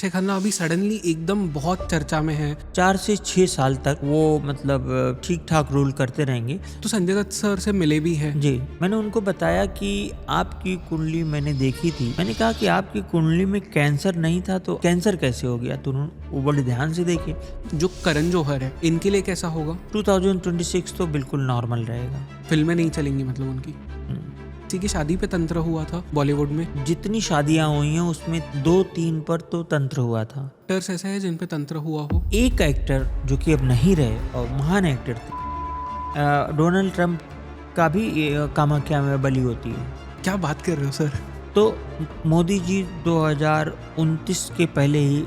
अक्षय खन्ना अभी सडनली एकदम बहुत चर्चा में है। 4 से 6 साल तक वो मतलब ठीक ठाक रोल करते रहेंगे। तो संजय दत्त सर से मिले भी हैं। जी, मैंने उनको बताया कि आपकी कुंडली मैंने देखी थी। मैंने कहा कि आपकी कुंडली में कैंसर नहीं था तो कैंसर कैसे हो गया? तो उन्होंने वो बड़े ध्यान से देखे। जो करण जौहर है इनके लिए कैसा होगा? 2026 तो बिल्कुल नॉर्मल रहेगा। फिल्में नहीं चलेंगी मतलब उनकी? किसी की शादी पे तंत्र हुआ था बॉलीवुड में। जितनी शादियां हुई हैं उसमें 2-3 पर तो तंत्र हुआ था। एक्टर्स ऐसे हैं जिन पे तंत्र हुआ हो? एक एक्टर जो कि अब नहीं रहे और महान एक्टर थे, डोनाल्ड ट्रंप का भी कामाख्या में बलि होती है। क्या बात कर रहे हो सर? तो मोदी जी 2029 के पहले ही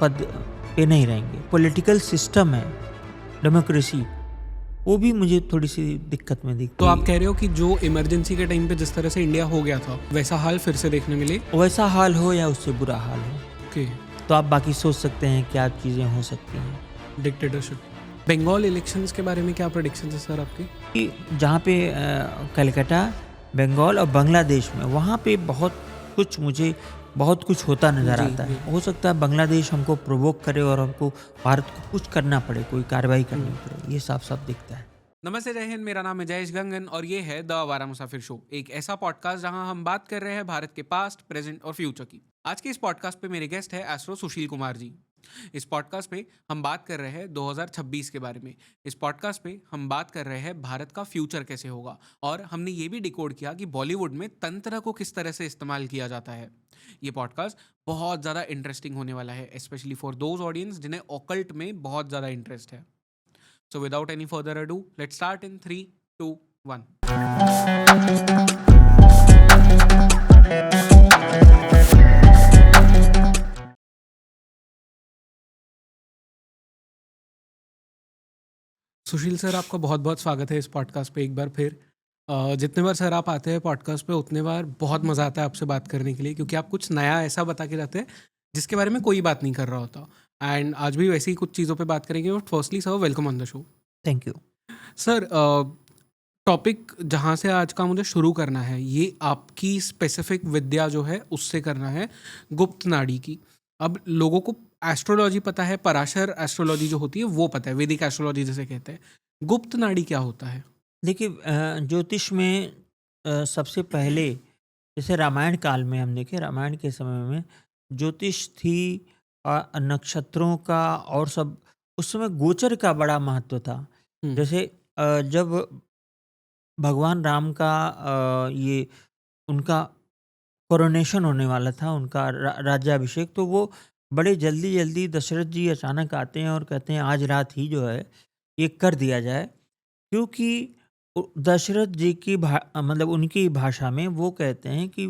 पद पे नहीं रहेंगे। पॉलिटिकल सिस्टम है, डेमोक्रेसी, वो भी मुझे थोड़ी सी दिक्कत में दिखती तो है। आप कह रहे हो कि जो इमरजेंसी के टाइम पे जिस तरह से इंडिया हो गया था वैसा हाल फिर से देखने मिले? वैसा हाल हो या उससे बुरा हाल हो, ओके। तो आप बाकी सोच सकते हैं क्या चीज़ें हो सकती हैं। डिक्टेटरशिप। बंगाल इलेक्शंस के बारे में क्या प्रेडिक्शन है सर आपकी? कि जहाँ पे कलकत्ता, बंगाल और बांग्लादेश में वहाँ पे मुझे बहुत कुछ होता नज़र जी, आता है। जी। हो सकता है बांग्लादेश हमको प्रोवोक करे और हमको भारत को कुछ करना पड़े, कोई कार्रवाई करनी पड़े, ये साफ साफ दिखता है। नमस्ते, जय हिंद। मेरा नाम है जयेश गंगन और ये है द आवारा मुसाफिर शो, एक ऐसा पॉडकास्ट जहां हम बात कर रहे हैं भारत के पास्ट, प्रेजेंट और फ्यूचर की। आज के इस पॉडकास्ट पे मेरे गेस्ट है एस्ट्रो सुशील कुमार जी। इस पॉडकास्ट पे हम बात कर रहे हैं 2026 के बारे में। इस पॉडकास्ट पे हम बात कर रहे हैं भारत का फ्यूचर कैसे होगा, और हमने ये भी डिकोड किया कि बॉलीवुड में तंत्र को किस तरह से इस्तेमाल किया जाता है। ये पॉडकास्ट बहुत ज़्यादा इंटरेस्टिंग होने वाला है, स्पेशली फॉर दोज ऑडियंस जिन्हें ऑकल्ट में बहुत ज़्यादा इंटरेस्ट है। So without any further ado, let's start in 3, 2, 1. Sushil sir, आपका बहुत बहुत स्वागत है इस पॉडकास्ट पे एक बार फिर। जितने बार सर आप आते हैं पॉडकास्ट पे उतने बार बहुत मज़ा आता है आपसे बात करने के लिए, क्योंकि आप कुछ नया ऐसा बता के जाते हैं जिसके बारे में कोई बात नहीं कर रहा होता। एंड आज भी वैसे ही कुछ चीज़ों पे बात करेंगे। But firstly sir, welcome on the show. Thank you. Sir, topic जहाँ से आज का मुझे शुरू करना है, ये आपकी स्पेसिफिक विद्या जो है उससे करना है, गुप्त नाड़ी की। अब लोगों को एस्ट्रोलॉजी पता है, पराशर एस्ट्रोलॉजी जो होती है वो पता है, वैदिक एस्ट्रोलॉजी जिसे कहते हैं। गुप्त नाड़ी क्या होता है? देखिए, ज्योतिष में सबसे पहले जैसे रामायण काल में हम देखें, रामायण के समय में ज्योतिष थी, नक्षत्रों का और सब। उस समय गोचर का बड़ा महत्व था। हम्म, जैसे जब भगवान राम का ये उनका कोरोनेशन होने वाला था, उनका राज्याभिषेक, तो वो बड़े जल्दी जल्दी दशरथ जी अचानक आते हैं और कहते हैं आज रात ही जो है ये कर दिया जाए। क्योंकि दशरथ जी की मतलब उनकी भाषा में वो कहते हैं कि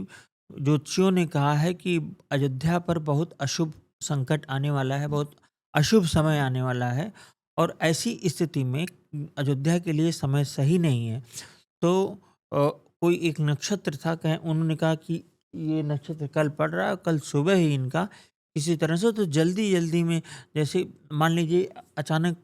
ज्योतिषियों ने कहा है कि अयोध्या पर बहुत अशुभ संकट आने वाला है, बहुत अशुभ समय आने वाला है, और ऐसी स्थिति में अयोध्या के लिए समय सही नहीं है। तो कोई एक नक्षत्र था, कहें उन्होंने कहा कि ये नक्षत्र कल पड़ रहा है, कल सुबह ही इनका किसी तरह से, तो जल्दी जल्दी में, जैसे मान लीजिए अचानक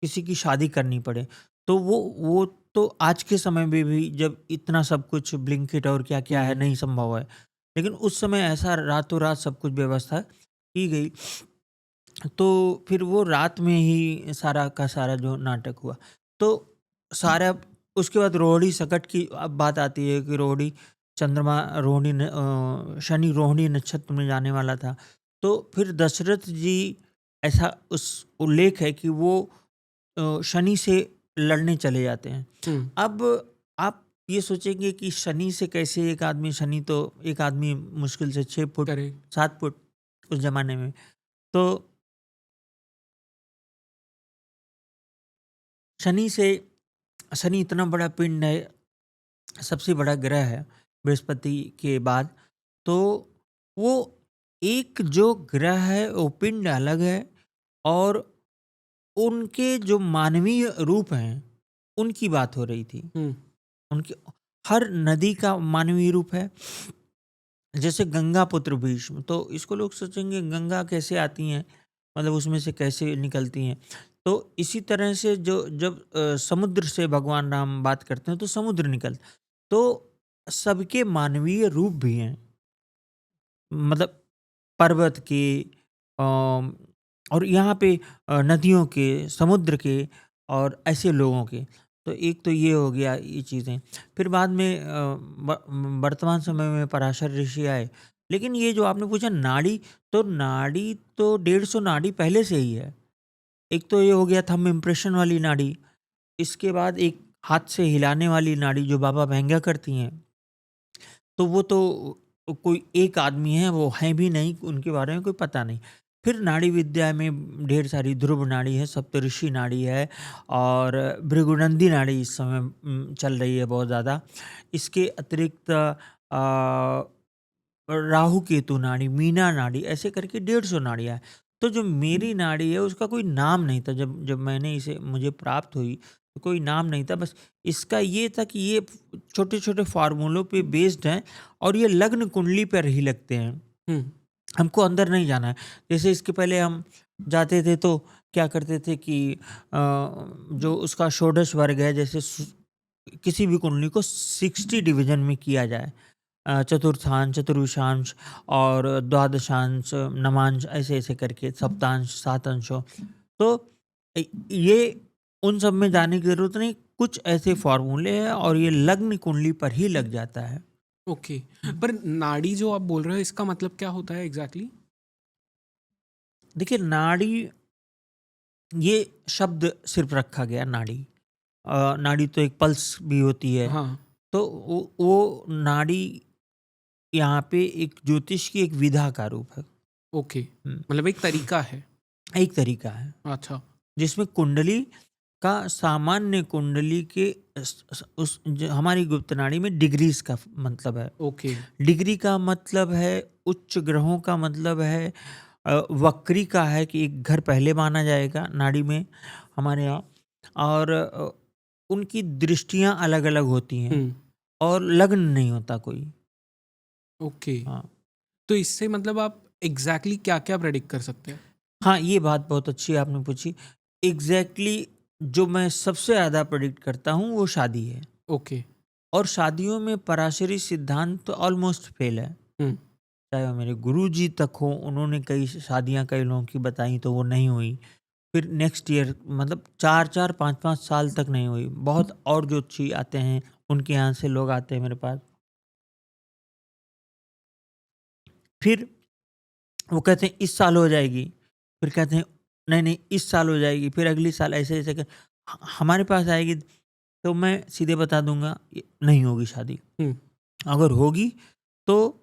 किसी की शादी करनी पड़े, तो वो तो आज के समय में भी जब इतना सब कुछ ब्लिंकिट और क्या क्या है नहीं संभव है, लेकिन उस समय ऐसा रातों रात सब कुछ व्यवस्था की गई। तो फिर वो रात में ही सारा का सारा जो नाटक हुआ, तो सारा उसके बाद रोहिणी संकट की अब बात आती है कि रोहिणी चंद्रमा शनि रोहिणी नक्षत्र में जाने वाला था। तो फिर दशरथ जी, ऐसा उस उल्लेख है कि वो शनि से लड़ने चले जाते हैं। अब आप ये सोचेंगे कि शनि से कैसे एक आदमी, शनि तो एक आदमी मुश्किल से 6 फुट करे। 7 फुट उस जमाने में, तो शनि इतना बड़ा पिंड है, सबसे बड़ा ग्रह है बृहस्पति के बाद। तो वो एक जो ग्रह है वो पिंड अलग है, और उनके जो मानवीय रूप हैं उनकी बात हो रही थी। उनके हर नदी का मानवीय रूप है। जैसे गंगा पुत्र भीष्म, तो इसको लोग सोचेंगे गंगा कैसे आती हैं, मतलब उसमें से कैसे निकलती हैं। तो इसी तरह से जो जब समुद्र से भगवान राम बात करते हैं तो समुद्र निकलता, तो सबके मानवीय रूप भी हैं, मतलब पर्वत के अम, और यहाँ पे नदियों के, समुद्र के और ऐसे लोगों के। तो एक तो ये हो गया ये चीज़ें। फिर बाद में वर्तमान समय में पराशर ऋषि आए। लेकिन ये जो आपने पूछा नाड़ी, तो नाड़ी तो 150 नाड़ी पहले से ही है। एक तो ये हो गया थंब इम्प्रेशन वाली नाड़ी, इसके बाद एक हाथ से हिलाने वाली नाड़ी जो बाबा भैंगा करती हैं, तो वो तो कोई एक आदमी है, वो हैं भी नहीं, उनके बारे में कोई पता नहीं। फिर नाड़ी विद्या में ढेर सारी ध्रुव नाड़ी है, सप्तऋषि नाड़ी है और भृगुनंदी नाड़ी इस समय चल रही है बहुत ज़्यादा। इसके अतिरिक्त राहु केतु नाड़ी, मीना नाड़ी, ऐसे करके 150 नाड़ियाँ हैं। तो जो मेरी नाड़ी है उसका कोई नाम नहीं था, जब जब मैंने इसे मुझे प्राप्त हुई तो कोई नाम नहीं था। बस इसका ये था कि ये छोटे छोटे फार्मूलों पे बेस्ड हैं और ये लग्न कुंडली पर ही लगते हैं। हम्म, हमको अंदर नहीं जाना है। जैसे इसके पहले हम जाते थे तो क्या करते थे कि जो उसका षोडश वर्ग है, जैसे किसी भी कुंडली को 60 डिवीजन में किया जाए, चतुर्थांश, चतुर्विशांश और द्वादशांश, नवांश, ऐसे ऐसे करके सप्तांश, 7 अंशों। तो ये उन सब में जाने की जरूरत नहीं, कुछ ऐसे फॉर्मूले हैं और ये लग्न कुंडली पर ही लग जाता है। ओके। पर नाड़ी जो आप बोल रहे हो इसका मतलब क्या होता है एग्जैक्टली? देखिए नाड़ी, ये शब्द सिर्फ रखा गया नाड़ी। नाड़ी तो एक पल्स भी होती है। हाँ। तो वो नाड़ी यहाँ पे एक ज्योतिष की एक विधा का रूप है। ओके, मतलब एक तरीका है। एक तरीका है अच्छा। जिसमें कुंडली का, सामान्य कुंडली के हमारी गुप्त नाड़ी में डिग्रीज का मतलब है। ओके। डिग्री का मतलब है उच्च ग्रहों का, मतलब है वक्री का है कि एक घर पहले माना जाएगा नाड़ी में हमारे यहाँ, और उनकी दृष्टियां अलग अलग होती हैं और लग्न नहीं होता कोई। ओके। हाँ तो इससे मतलब आप एग्जैक्टली क्या क्या प्रेडिक्ट कर सकते हैं? हाँ, ये बात बहुत अच्छी आपने पूछी। एग्जैक्टली जो मैं सबसे ज़्यादा प्रेडिक्ट करता हूँ वो शादी है। ओके। और शादियों में पराशरी सिद्धांत तो ऑलमोस्ट फेल है। हम्म। चाहे वो मेरे गुरुजी तक हो, उन्होंने कई शादियां कई लोगों की बताई तो वो नहीं हुई। फिर नेक्स्ट ईयर, मतलब 4-4, 5-5 साल तक नहीं हुई। बहुत और ज्योतिषी आते हैं, उनके यहाँ से लोग आते हैं मेरे पास, फिर वो कहते हैं इस साल हो जाएगी, फिर कहते हैं नहीं नहीं इस साल हो जाएगी, फिर अगली साल, ऐसे ऐसे कर हमारे पास आएगी। तो मैं सीधे बता दूंगा नहीं होगी शादी। अगर होगी तो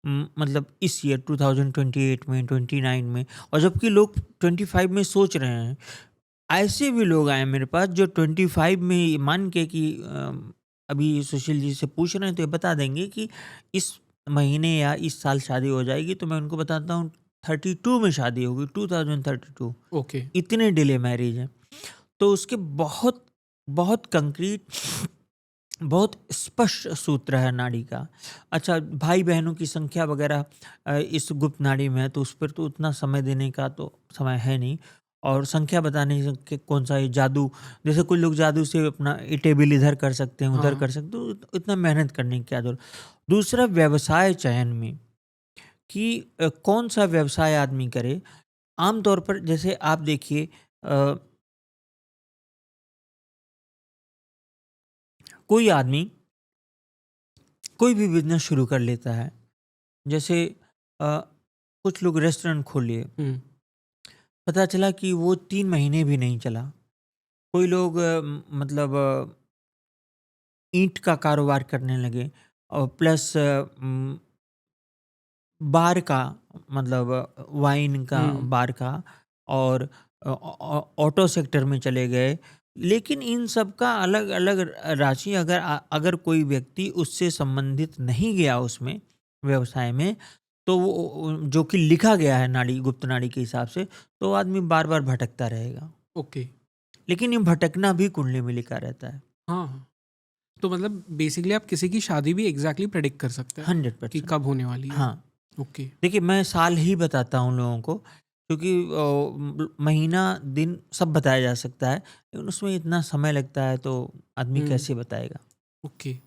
मतलब इस ईयर 2028 में, 29 में। और जबकि लोग 25 में सोच रहे हैं। ऐसे भी लोग आए मेरे पास जो 25 में मान के कि अभी सुशील जी से पूछ रहे हैं तो ये बता देंगे कि इस महीने या इस साल शादी हो जाएगी। तो मैं उनको बताता हूँ 32 में शादी होगी, 2032। ओके। इतने डिले मैरिज हैं। तो उसके बहुत बहुत कंक्रीट, बहुत स्पष्ट सूत्र है नाड़ी का। अच्छा, भाई बहनों की संख्या वगैरह इस गुप्त नाड़ी में है, तो उस पर तो उतना समय देने का तो समय है नहीं। और संख्या बताने के कौन सा ये जादू, जैसे कुछ लोग जादू से अपना ये टेबल इधर कर सकते हैं, उधर हाँ। कर सकते हैं, तो इतना मेहनत करने की क्या जरूरत। दूसरा, व्यवसाय चयन में कि कौन सा व्यवसाय आदमी करे। आमतौर पर जैसे आप देखिए, कोई आदमी कोई भी बिजनेस शुरू कर लेता है। जैसे कुछ लोग रेस्टोरेंट खोल लिए, पता चला कि वो 3 महीने भी नहीं चला। कोई लोग मतलब ईंट का कारोबार करने लगे और प्लस बार का, मतलब वाइन का, बार का, और ऑटो सेक्टर में चले गए। लेकिन इन सब का अलग अलग राशि, अगर कोई व्यक्ति उससे संबंधित नहीं गया उसमें व्यवसाय में, तो वो जो कि लिखा गया है नाड़ी, गुप्त नाड़ी के हिसाब से, तो आदमी बार बार भटकता रहेगा। ओके। लेकिन ये भटकना भी कुंडली में लिखा रहता है। हाँ, तो मतलब बेसिकली आप किसी की शादी भी एग्जैक्टली प्रेडिक्ट कर सकते हैं कि 100%। कब होने वाली है। हाँ, ओके। देखिए मैं साल ही बताता हूँ लोगों को, क्योंकि महीना दिन सब बताया जा सकता है, लेकिन उसमें इतना समय लगता है तो आदमी कैसे बताएगा। ओके।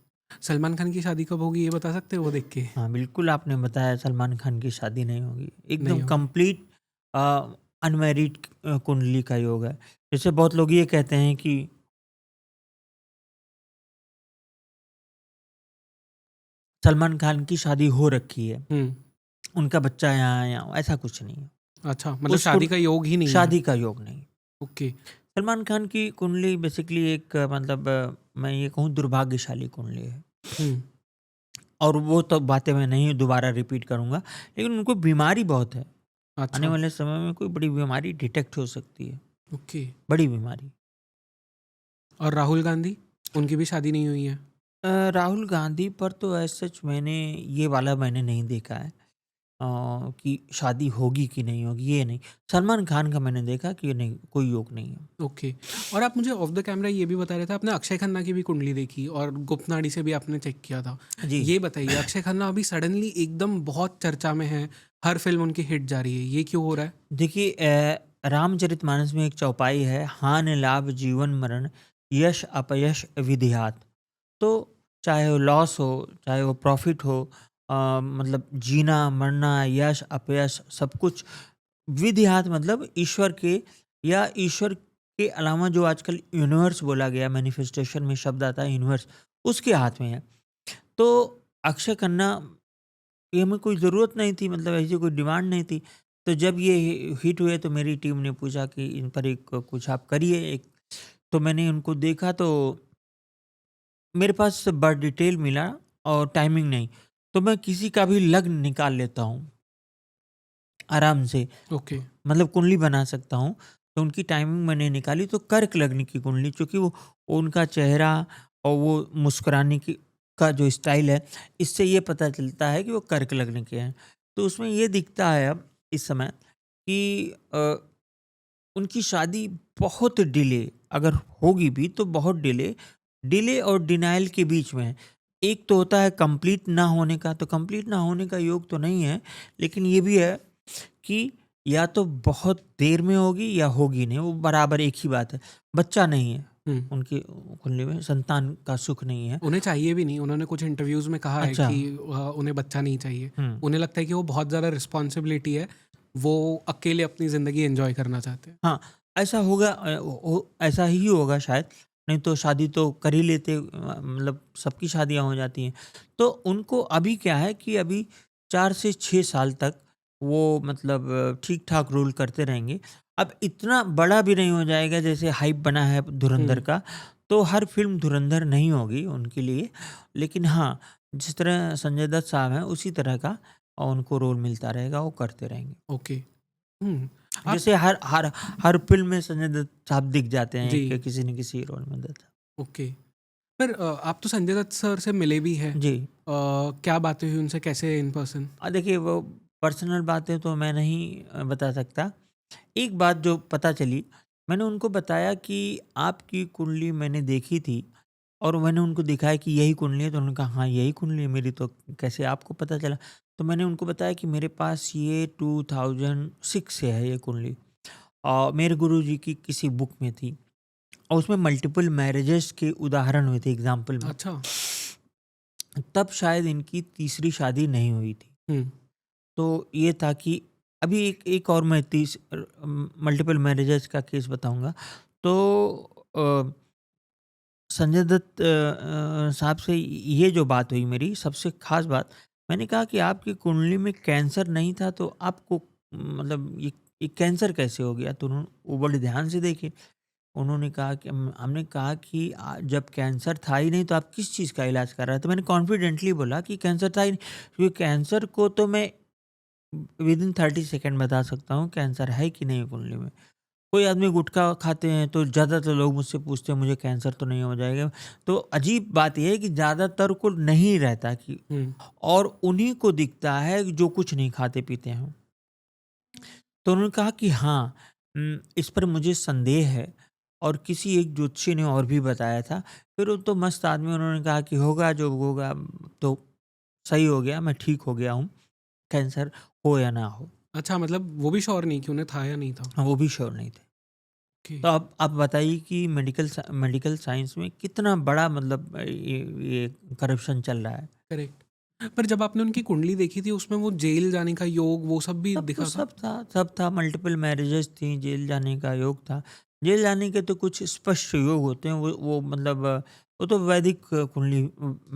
सलमान खान की शादी कब होगी ये बता सकते हो वो देख के? हाँ बिल्कुल, आपने बताया सलमान खान की शादी नहीं होगी, नहीं एकदम होगी। कंप्लीट अनमैरिड कुंडली का योग है। जैसे बहुत लोग ये कहते हैं कि सलमान खान की शादी हो रखी है, हम्म। उनका बच्चा यहाँ है, यहाँ ऐसा कुछ नहीं है। अच्छा, मतलब उस शादी का योग ही नहीं है। शादी का योग नहीं। ओके। सलमान खान की कुंडली बेसिकली एक मतलब मैं ये कहूँ दुर्भाग्यशाली कुंडली है। हम्म। और वो तो बातें मैं नहीं दोबारा रिपीट करूंगा, लेकिन उनको बीमारी बहुत है। आने अच्छा। वाले समय में कोई बड़ी बीमारी डिटेक्ट हो सकती है, ओके। बड़ी बीमारी। और राहुल गांधी, उनकी भी शादी नहीं हुई है। राहुल गांधी पर तो ऐसा सच ये वाला मैंने नहीं देखा है कि शादी होगी कि नहीं होगी, ये नहीं। सलमान खान का मैंने देखा कि नहीं, कोई योग नहीं है। ओके। और आप मुझे ऑफ द कैमरा ये भी बता रहे थे, आपने अक्षय खन्ना की भी कुंडली देखी और गुप्तनाड़ी से भी आपने चेक किया था। जी ये बताइए, अक्षय खन्ना अभी सडनली एकदम बहुत चर्चा में है, हर फिल्म उनकी हिट जा रही है, ये क्यों हो रहा है? देखिए, रामचरितमानस में एक चौपाई है, हानि लाभ जीवन मरण यश अपयश विधियात। तो चाहे वो लॉस हो, चाहे वो प्रॉफिट हो, मतलब जीना मरना यश अपयश सब कुछ विधियात मतलब ईश्वर के, या ईश्वर के अलावा जो आजकल यूनिवर्स बोला गया, मैनिफेस्टेशन में शब्द आता है यूनिवर्स, उसके हाथ में है। तो अक्षय खन्ना, ये हमें कोई ज़रूरत नहीं थी, मतलब ऐसी कोई डिमांड नहीं थी। तो जब ये हिट हुए तो मेरी टीम ने पूछा कि इन पर एक कुछ आप करिए एक। तो मैंने उनको देखा तो मेरे पास बर्थ डिटेल मिला और टाइमिंग नहीं, तो मैं किसी का भी लग्न निकाल लेता हूँ आराम से, ओके। मतलब कुंडली बना सकता हूँ। तो उनकी टाइमिंग मैंने निकाली तो कर्क लग्न की कुंडली, क्योंकि वो उनका चेहरा और वो मुस्कुराने की का जो स्टाइल है, इससे ये पता चलता है कि वो कर्क लग्न के हैं। तो उसमें ये दिखता है अब इस समय कि उनकी शादी बहुत डिले, अगर होगी भी तो बहुत डिले, डिले और डिनायल के बीच में है। एक तो होता है कंप्लीट ना होने का, तो कंप्लीट ना होने का योग तो नहीं है, लेकिन ये भी है कि या तो बहुत देर में होगी या होगी नहीं, वो बराबर एक ही बात है। बच्चा नहीं है हम्म। उनकी कुंडली में, संतान का सुख नहीं है। उन्हें चाहिए भी नहीं, उन्होंने कुछ इंटरव्यूज में कहा है अच्छा। कि उन्हें बच्चा नहीं चाहिए। हम्म। उन्हें लगता है कि वो बहुत ज़्यादा रिस्पॉन्सिबिलिटी है, वो अकेले अपनी ज़िंदगी एंजॉय करना चाहते हैं। हाँ, ऐसा होगा, ऐसा ही होगा शायद, नहीं तो शादी तो कर ही लेते, मतलब सबकी शादियां हो जाती हैं। तो उनको अभी क्या है कि अभी 4 से 6 साल तक वो मतलब ठीक ठाक रूल करते रहेंगे। अब इतना बड़ा भी नहीं हो जाएगा जैसे हाइप बना है धुरंधर हम्म। का, तो हर फिल्म धुरंधर नहीं होगी उनके लिए, लेकिन हाँ, जिस तरह संजय दत्त साहब हैं उसी तरह का उनको रोल मिलता रहेगा, वो करते रहेंगे। ओके। हम्म। आप। जैसे हर हर हर फ़िल्म में संजय दत्त साहब दिख जाते हैं जी। कि किसी न किसी रोल में दत्त। ओके। पर आप तो संजय दत्त सर से मिले भी हैं। जी। क्या बातें हुई उनसे, कैसे इन पर्सन? देखिए, वो पर्सनल बातें तो मैं नहीं बता सकता। एक बात जो पता चली, मैंने उनको बताया कि आपकी कुंडली मैंने देखी थी और मैंने उनको दिखाया कि यही कुंडली है, तो उन्होंने कहा हाँ, यही कुंडली है मेरी, तो कैसे आपको पता चला? तो मैंने उनको बताया कि मेरे पास ये 2006 से है ये कुंडली, मेरे गुरुजी की किसी बुक में थी और उसमें मल्टीपल मैरिजेस के उदाहरण हुए थे एग्जाम्पल में। अच्छा। तब शायद इनकी तीसरी शादी नहीं हुई थी। हम्म। तो ये था कि अभी एक और मैं मल्टीपल मैरिजेस का केस बताऊंगा। तो अ, संजय दत्त साहब से ये जो बात हुई मेरी सबसे खास बात, मैंने कहा कि आपकी कुंडली में कैंसर नहीं था तो आपको मतलब ये कैंसर कैसे हो गया? तो उन्होंने वो बड़े ध्यान से देखे। उन्होंने कहा कि हमने कहा कि जब कैंसर था ही नहीं तो आप किस चीज़ का इलाज कर रहे थे? तो मैंने कॉन्फिडेंटली बोला कि कैंसर था ही नहीं, क्योंकि कैंसर को तो मैं विदिन 30 सेकंड बता सकता हूँ कैंसर है कि नहीं कुंडली में। कोई आदमी गुटखा खाते हैं तो ज़्यादातर लोग मुझसे पूछते हैं मुझे कैंसर तो नहीं हो जाएगा। तो अजीब बात ये है कि ज़्यादातर को नहीं रहता कि, हम्म। और उन्हीं को दिखता है जो कुछ नहीं खाते पीते हैं। तो उन्होंने कहा कि हाँ, इस पर मुझे संदेह है, और किसी एक ज्योतिषी ने और भी बताया था। फिर वो तो मस्त आदमी, उन्होंने कहा कि होगा जो होगा, तो सही हो गया, मैं ठीक हो गया हूँ, कैंसर हो या ना हो। अच्छा, मतलब वो भी श्योर नहीं कि उन्हें था या नहीं था। हाँ, वो भी श्योर नहीं थे। ओके। तो अब आप बताइए कि मेडिकल साइंस में कितना बड़ा मतलब ये करप्शन चल रहा है। करेक्ट। पर जब आपने उनकी कुंडली देखी थी उसमें वो जेल जाने का योग वो सब भी सब दिखा कुछ था? सब था, मल्टीपल मैरिजेस थी, जेल जाने का योग था। जेल जाने के तो कुछ स्पष्ट योग होते हैं, वो मतलब वो तो वैदिक कुंडली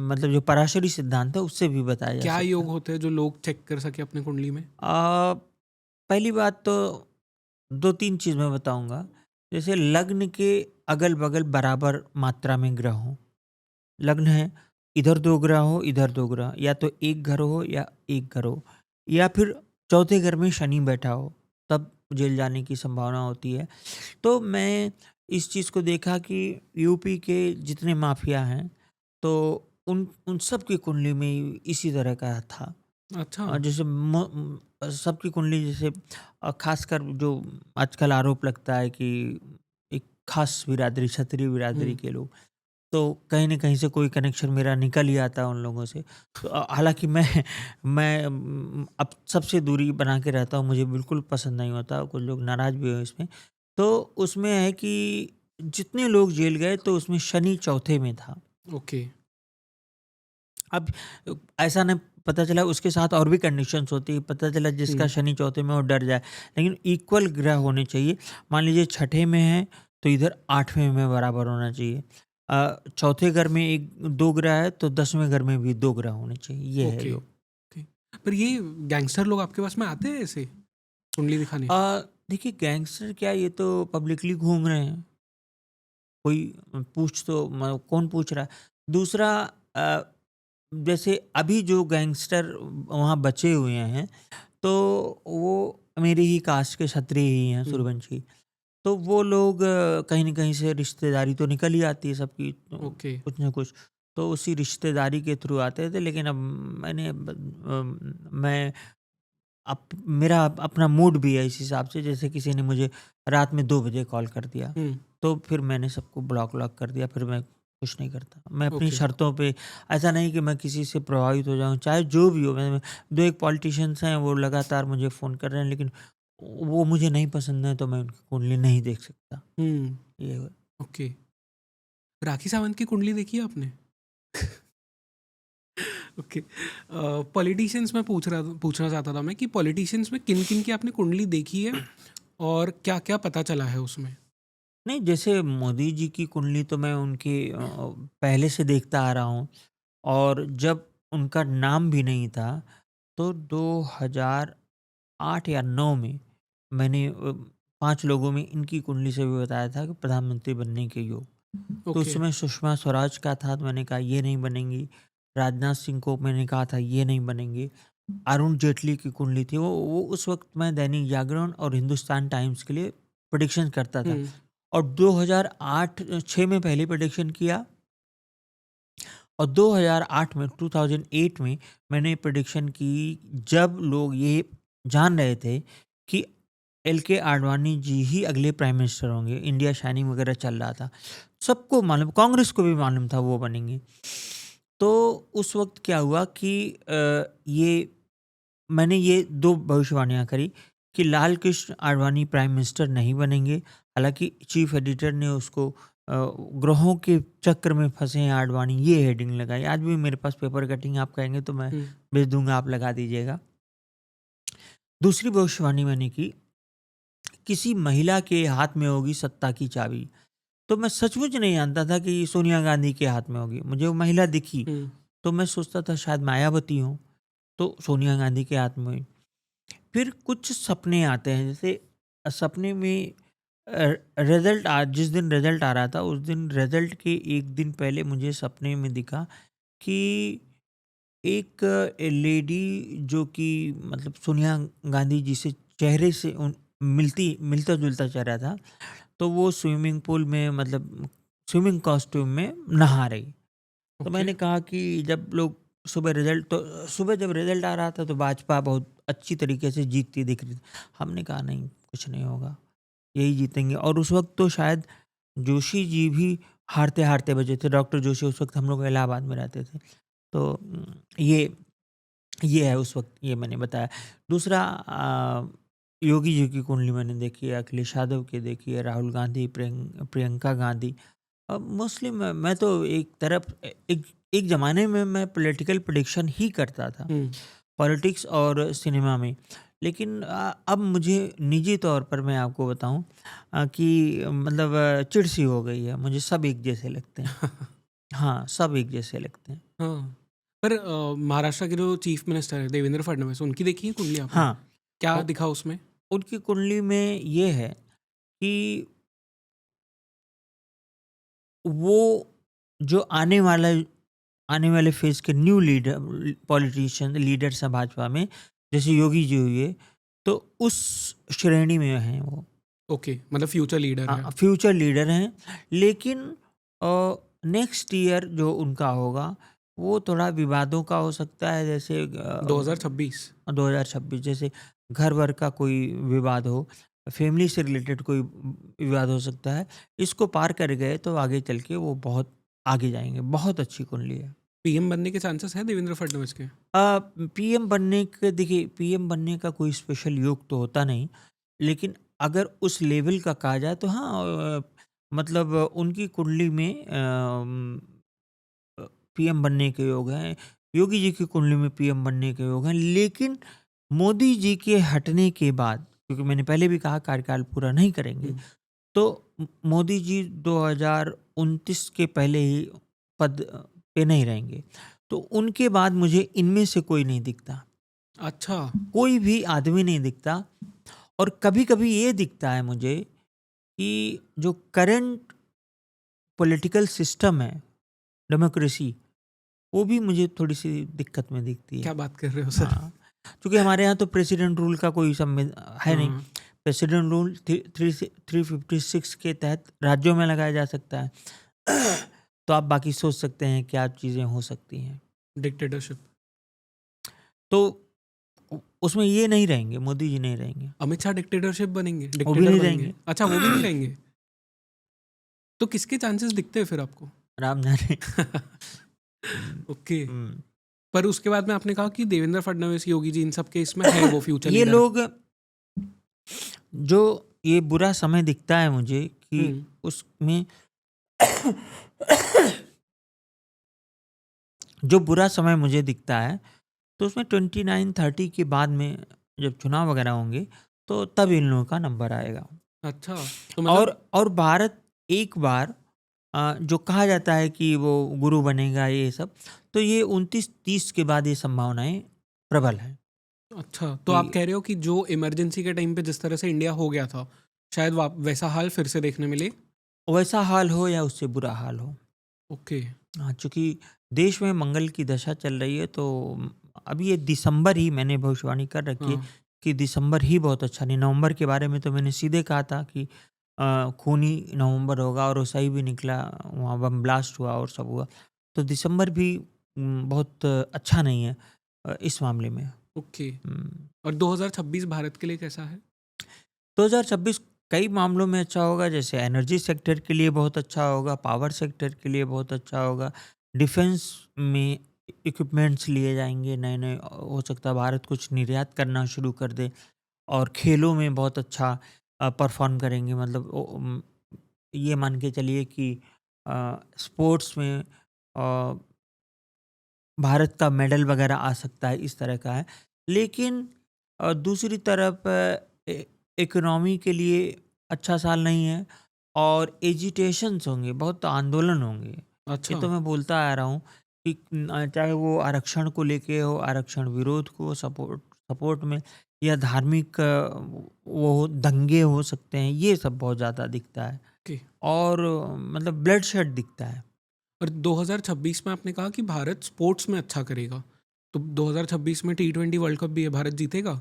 मतलब जो पराशरी सिद्धांत है उससे भी बताया जा क्या सकता योग है। होते हैं जो लोग चेक कर सके अपने कुंडली में? पहली बात तो 2-3 चीज़ मैं बताऊँगा। जैसे लग्न के अगल-बगल बराबर मात्रा में ग्रह हों। लग्न है, इधर 2 ग्रह हो, इधर 2 ग्रह, या तो एक घर हो या एक घर हो, या फिर चौथे घर में शनि बैठा हो, तब जेल जाने की संभावना होती है। तो मैं इस चीज़ को देखा कि यूपी के जितने माफिया हैं, तो उन सब की कुंडली में इसी तरह का था। अच्छा। जैसे सबकी कुंडली जैसे खासकर जो आजकल आरोप लगता है कि एक खास बिरादरी, क्षत्रिय बिरादरी हुँ। के लोग, तो कहीं न कहीं से कोई कनेक्शन मेरा निकल ही आता है उन लोगों से। तो हालाँकि मैं अब सबसे दूरी बना के रहता हूँ, मुझे बिल्कुल पसंद नहीं होता, कुछ लोग नाराज़ भी हुए इसमें। तो उसमें है कि जितने लोग जेल गए तो उसमें शनि चौथे में था। ओके। अब ऐसा नहीं पता चला उसके साथ और भी कंडीशंस होती है, पता चला जिसका हुँ। शनि चौथे में वो डर जाए, लेकिन इक्वल ग्रह होने चाहिए। मान लीजिए छठे में है तो इधर 8वें में बराबर होना चाहिए। चौथे घर में 1-2 ग्रह है तो 10वें घर में भी 2 ग्रह होने चाहिए, ये है ओके, योग। ओके। पर ये गैंगस्टर लोग आपके पास में आते हैं ऐसे कुंडली दिखाने? देखिए गैंगस्टर क्या, ये तो पब्लिकली घूम रहे हैं, कोई पूछ तो कौन पूछ रहा है? दूसरा अ, जैसे अभी जो गैंगस्टर वहाँ बचे हुए हैं, तो वो मेरी ही कास्ट के क्षत्रिय ही हैं, हुँ। सूर्यवंशी। तो वो लोग कहीं न कहीं से रिश्तेदारी तो निकल ही आती है सबकी, तो ओके। कुछ न कुछ। तो उसी रिश्तेदारी के थ्रू आते थे, लेकिन अब मैं मेरा अपना मूड भी है इस हिसाब से, जैसे किसी ने मुझे रात में 2 बजे कॉल कर दिया, हुँ। तो फिर मैंने सबको ब्लॉक व्लॉक कर दिया, फिर मैं कुछ नहीं करता। मैं अपनी ओके। शर्तों पे, ऐसा नहीं कि मैं किसी से प्रभावित हो जाऊँ, चाहे जो भी हो। मैं 2 एक पॉलिटिशियंस हैं, वो लगातार मुझे फ़ोन कर रहे हैं, लेकिन वो मुझे नहीं पसंद है, तो मैं उनकी कुंडली नहीं देख सकता। हुँ। ये ओके। राखी सावंत की कुंडली देखी है आपने? ओके। पॉलिटिशियंस में पूछना चाहता था मैं कि पॉलिटिशियंस में किन-किन की आपने कुंडली देखी है और क्या-क्या पता चला है उसमें? नहीं, जैसे मोदी जी की कुंडली तो मैं उनकी पहले से देखता आ रहा हूँ, और जब उनका नाम भी नहीं था, तो 2008 या 9 में मैंने 5 लोगों में इनकी कुंडली से भी बताया था कि प्रधानमंत्री बनने के योग। तो उस ओके। समय सुषमा स्वराज का था, तो मैंने कहा ये नहीं बनेंगी। राजनाथ सिंह को मैंने कहा था ये नहीं बनेंगे। अरुण जेटली की कुंडली थी, वो उस वक़्त मैं दैनिक जागरण और हिंदुस्तान टाइम्स के लिए प्रेडिक्शन करता था, हुँ। और 2008-6 में पहली प्रेडिक्शन किया, और 2008 में 2008 में मैंने प्रेडिक्शन की, जब लोग ये जान रहे थे कि एल के आडवाणी जी ही अगले प्राइम मिनिस्टर होंगे, इंडिया शाइनिंग वगैरह चल रहा था, सबको मालूम, कांग्रेस को भी मालूम था वो बनेंगे। तो उस वक्त क्या हुआ कि ये मैंने ये 2 भविष्यवाणियाँ करी कि लाल कृष्ण आडवाणी प्राइम मिनिस्टर नहीं बनेंगे। हालाँकि चीफ एडिटर ने उसको ग्रहों के चक्र में फँसे हैं आडवाणी, ये हेडिंग लगाई। आज भी मेरे पास पेपर कटिंग आप कहेंगे तो मैं हुँ। भेज दूँगा, आप लगा दीजिएगा। दूसरी भविष्यवाणी मैंने की, किसी महिला के हाथ में होगी सत्ता की चाबी। तो मैं सचमुच नहीं जानता था कि सोनिया गांधी के हाथ में होगी। मुझे वो महिला दिखी, हुँ। तो मैं सोचता था शायद मायावती हो, तो सोनिया गांधी के हाथ में हुई। फिर कुछ सपने आते हैं, जैसे सपने में जिस दिन रिजल्ट आ रहा था, उस दिन रिजल्ट के 1 दिन पहले मुझे सपने में दिखा कि एक लेडी, जो कि मतलब सोनिया गांधी जी से चेहरे से मिलता-जुलता चेहरा था, तो वो स्विमिंग पूल में, मतलब स्विमिंग कॉस्ट्यूम में नहा रही। तो ओके। मैंने कहा कि जब लोग सुबह जब रिजल्ट आ रहा था, तो भाजपा बहुत अच्छी तरीके से जीतती दिख रही थी। हमने कहा नहीं, कुछ नहीं होगा, यही जीतेंगे। और उस वक्त तो शायद जोशी जी भी हारते-हारते बचे थे। डॉक्टर जोशी, उस वक्त हम लोग इलाहाबाद में रहते थे। तो ये है उस वक्त, ये मैंने बताया। दूसरा योगी जी की कुंडली मैंने देखी है, अखिलेश यादव की देखी है, राहुल गांधी, प्रियंका गांधी। अब मुस्लिम मैं तो एक तरफ एक एक ज़माने में मैं पॉलिटिकल प्रेडिक्शन ही करता था, पॉलिटिक्स और सिनेमा में। लेकिन अब मुझे निजी तौर पर मैं आपको बताऊं कि मतलब चिढ़ सी हो गई है, मुझे सब एक जैसे लगते हैं। हाँ, सब एक जैसे लगते हैं। हाँ, पर महाराष्ट्र के जो चीफ मिनिस्टर है देवेंद्र फडणवीस, उनकी देखी है कुंडली आपने? हाँ, क्या उ- दिखा उसमें? उनकी कुंडली में ये है कि वो जो आने वाले फेज के न्यू लीडर पॉलिटिशियन लीडर्स हैं भाजपा में, जैसे योगी जी हुए, तो उस श्रेणी में हैं वो। ओके, मतलब फ्यूचर लीडर है। फ्यूचर लीडर हैं, लेकिन नेक्स्ट ईयर जो उनका होगा वो थोड़ा विवादों का हो सकता है, जैसे 2026। 2026 जैसे घर वर का कोई विवाद हो, फैमिली से रिलेटेड कोई विवाद हो सकता है। इसको पार कर गए तो आगे चल के वो बहुत आगे जाएंगे। बहुत अच्छी कुंडली है। पीएम बनने के चांसेस है देवेंद्र फडणवीस के? पीएम बनने के, देखिए पीएम बनने का कोई स्पेशल योग तो होता नहीं, लेकिन अगर उस लेवल का कहा जाए तो हाँ, मतलब उनकी कुंडली में पीएम बनने के योग हैं। योगी जी की कुंडली में पीएम बनने के योग हैं, लेकिन मोदी जी के हटने के बाद, क्योंकि मैंने पहले भी कहा कार्यकाल पूरा नहीं करेंगे, हम्म, तो मोदी जी 2029 के पहले ही पद पे नहीं रहेंगे। तो उनके बाद मुझे इनमें से कोई नहीं दिखता, अच्छा। कोई भी आदमी नहीं दिखता। और कभी कभी ये दिखता है मुझे कि जो करंट पॉलिटिकल सिस्टम है, डेमोक्रेसी, वो भी मुझे थोड़ी सी दिक्कत में दिखती है। क्या बात कर रहे हो सर? हाँ, क्योंकि हमारे यहाँ तो प्रेसिडेंट रूल का कोई है नहीं। हाँ, प्रेसिडेंट रूल 356 के तहत राज्यों में लगाया जा सकता है। तो आप बाकी सोच सकते हैं क्या चीज़ें हो सकती हैं। डिक्टेटरशिप। तो उसमें ये नहीं रहेंगे, मोदी जी नहीं रहेंगे, अमित शाह डिक्टेटरशिप बनेंगे, वो भी डिक्टेटर नहीं बनेंगे? रहेंगे। अच्छा, वो भी नहीं रहेंगे? तो किसके चांसेस दिखते हैं फिर आपको? राम जाने। हम्म, ओके। हम्म। पर उसके बाद में आपने कहा कि देवेंद्र फडणवीस, योगी जी, इन सब के इसमें है वो फ्यूचर ये लीडर। लोग, जो ये बुरा समय दिखता है मुझे कि हम्म। उसमें जो बुरा समय मुझे दिखता है, तो उसमें 29-30 के बाद में जब चुनाव वगैरह होंगे, तो तब इन लोगों का नंबर आएगा। अच्छा, तो मतलब और भारत एक बार जो कहा जाता है कि वो गुरु बनेगा ये सब, तो ये 29-30 के बाद ये संभावनाएं प्रबल हैं अच्छा, तो आप कि कह रहे हो कि जो इमरजेंसी के टाइम पे जिस तरह से इंडिया हो गया था, शायद वैसा हाल फिर से देखने मिले? वैसा हाल हो या उससे बुरा हाल हो। ओके। हाँ, चूंकि देश में मंगल की दशा चल रही है, तो अभी ये दिसंबर ही मैंने भविष्यवाणी कर रखी है हाँ। कि दिसंबर ही बहुत अच्छा नहीं। नवंबर के बारे में तो मैंने सीधे कहा था कि खूनी नवंबर होगा, और वैसा ही भी निकला। वहाँ बम ब्लास्ट हुआ और सब हुआ। तो दिसंबर भी बहुत अच्छा नहीं है इस मामले में। ओके। हम्म, और 2026 भारत के लिए कैसा है? 2026 कई मामलों में अच्छा होगा, जैसे एनर्जी सेक्टर के लिए बहुत अच्छा होगा, पावर सेक्टर के लिए बहुत अच्छा होगा, डिफेंस में इक्विपमेंट्स लिए जाएंगे नए नए, हो सकता है भारत कुछ निर्यात करना शुरू कर दे, और खेलों में बहुत अच्छा परफॉर्म करेंगे। मतलब ये मान के चलिए कि स्पोर्ट्स में भारत का मेडल वगैरह आ सकता है, इस तरह का है। लेकिन दूसरी तरफ इकोनॉमी के लिए अच्छा साल नहीं है, और एजिटेशंस होंगे, बहुत आंदोलन होंगे। ये अच्छा। तो मैं बोलता आ रहा हूँ कि चाहे वो आरक्षण को लेके हो, आरक्षण विरोध को सपोर्ट सपोर्ट में, या धार्मिक वो दंगे हो सकते हैं, ये सब बहुत ज़्यादा दिखता है। ओके। और मतलब ब्लड शेड दिखता है। और 2026 में आपने कहा कि भारत स्पोर्ट्स में अच्छा करेगा, तो 2026 में T20 वर्ल्ड कप भी है, भारत जीतेगा?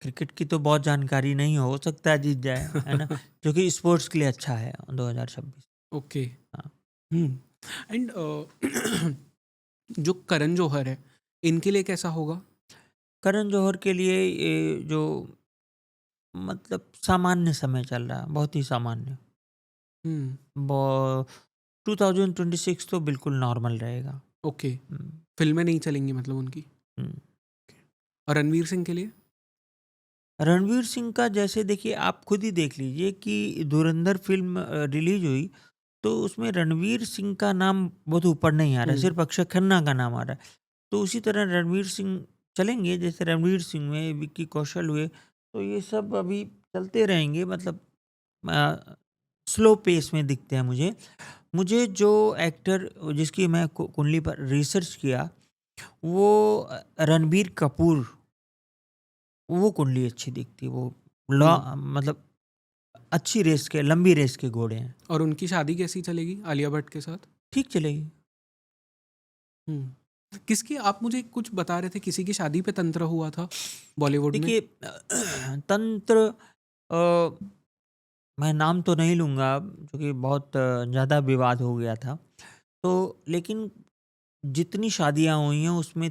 क्रिकेट की तो बहुत जानकारी नहीं हो सकता है जीत जाए, है ना? जो कि स्पोर्ट्स के लिए अच्छा है 2026। ओके। हाँ। एंड जो करण जौहर है, इनके लिए कैसा होगा? करण जौहर के लिए ये जो मतलब सामान्य समय चल रहा है, बहुत ही सामान्य। हम्म। 2026 तो बिल्कुल नॉर्मल रहेगा। ओके। हम्म, फिल्में नहीं चलेंगी मतलब उनकी? हम्म। और रणवीर सिंह के लिए? रणवीर सिंह का जैसे देखिए, आप खुद ही देख लीजिए कि धुरंधर फिल्म रिलीज हुई, तो उसमें रणवीर सिंह का नाम बहुत ऊपर नहीं आ रहा है, सिर्फ अक्षय खन्ना का नाम आ रहा है। तो उसी तरह रणवीर सिंह चलेंगे, जैसे रणवीर सिंह हुए, विक्की कौशल हुए, तो ये सब अभी चलते रहेंगे, मतलब स्लो पेस में दिखते हैं मुझे। मुझे जो एक्टर जिसकी मैं कुंडली पर रिसर्च किया, वो रणबीर कपूर, वो कुंडली अच्छी दिखती, वो मतलब अच्छी रेस के, लंबी रेस के घोड़े हैं। और उनकी शादी कैसी चलेगी आलिया भट्ट के साथ? ठीक चलेगी। किसकी, आप मुझे कुछ बता रहे थे, किसी की शादी पे तंत्र हुआ था बॉलीवुड में? देखिए, तंत्र, मैं नाम तो नहीं लूँगा क्योंकि बहुत ज़्यादा विवाद हो गया था, तो लेकिन जितनी शादियाँ हुई हैं उसमें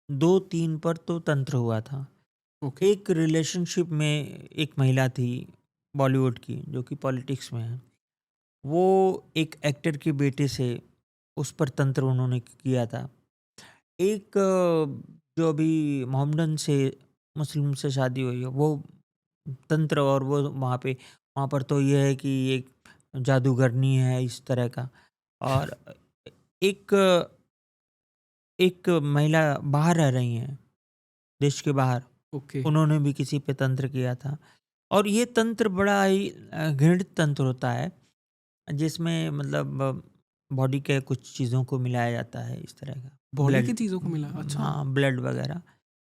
2-3 पर तो तंत्र हुआ था। ओके। एक रिलेशनशिप में एक महिला थी बॉलीवुड की, जो कि पॉलिटिक्स में है, वो एक एक्टर के बेटे से, उस पर तंत्र उन्होंने किया था। एक जो अभी मोहम्मडन से, मुस्लिम से शादी हुई है, वो तंत्र, और वो वहाँ पर तो ये है कि एक जादूगरनी है इस तरह का। और एक एक महिला बाहर रह रही हैं, देश के बाहर, ओके। उन्होंने भी किसी पे तंत्र किया था। और ये तंत्र बड़ा ही घृणित तंत्र होता है, जिसमें मतलब बॉडी के कुछ चीज़ों को मिलाया जाता है, इस तरह का बॉडी की ब्लड। चीजों को मिला? अच्छा। हाँ, ब्लड वगैरह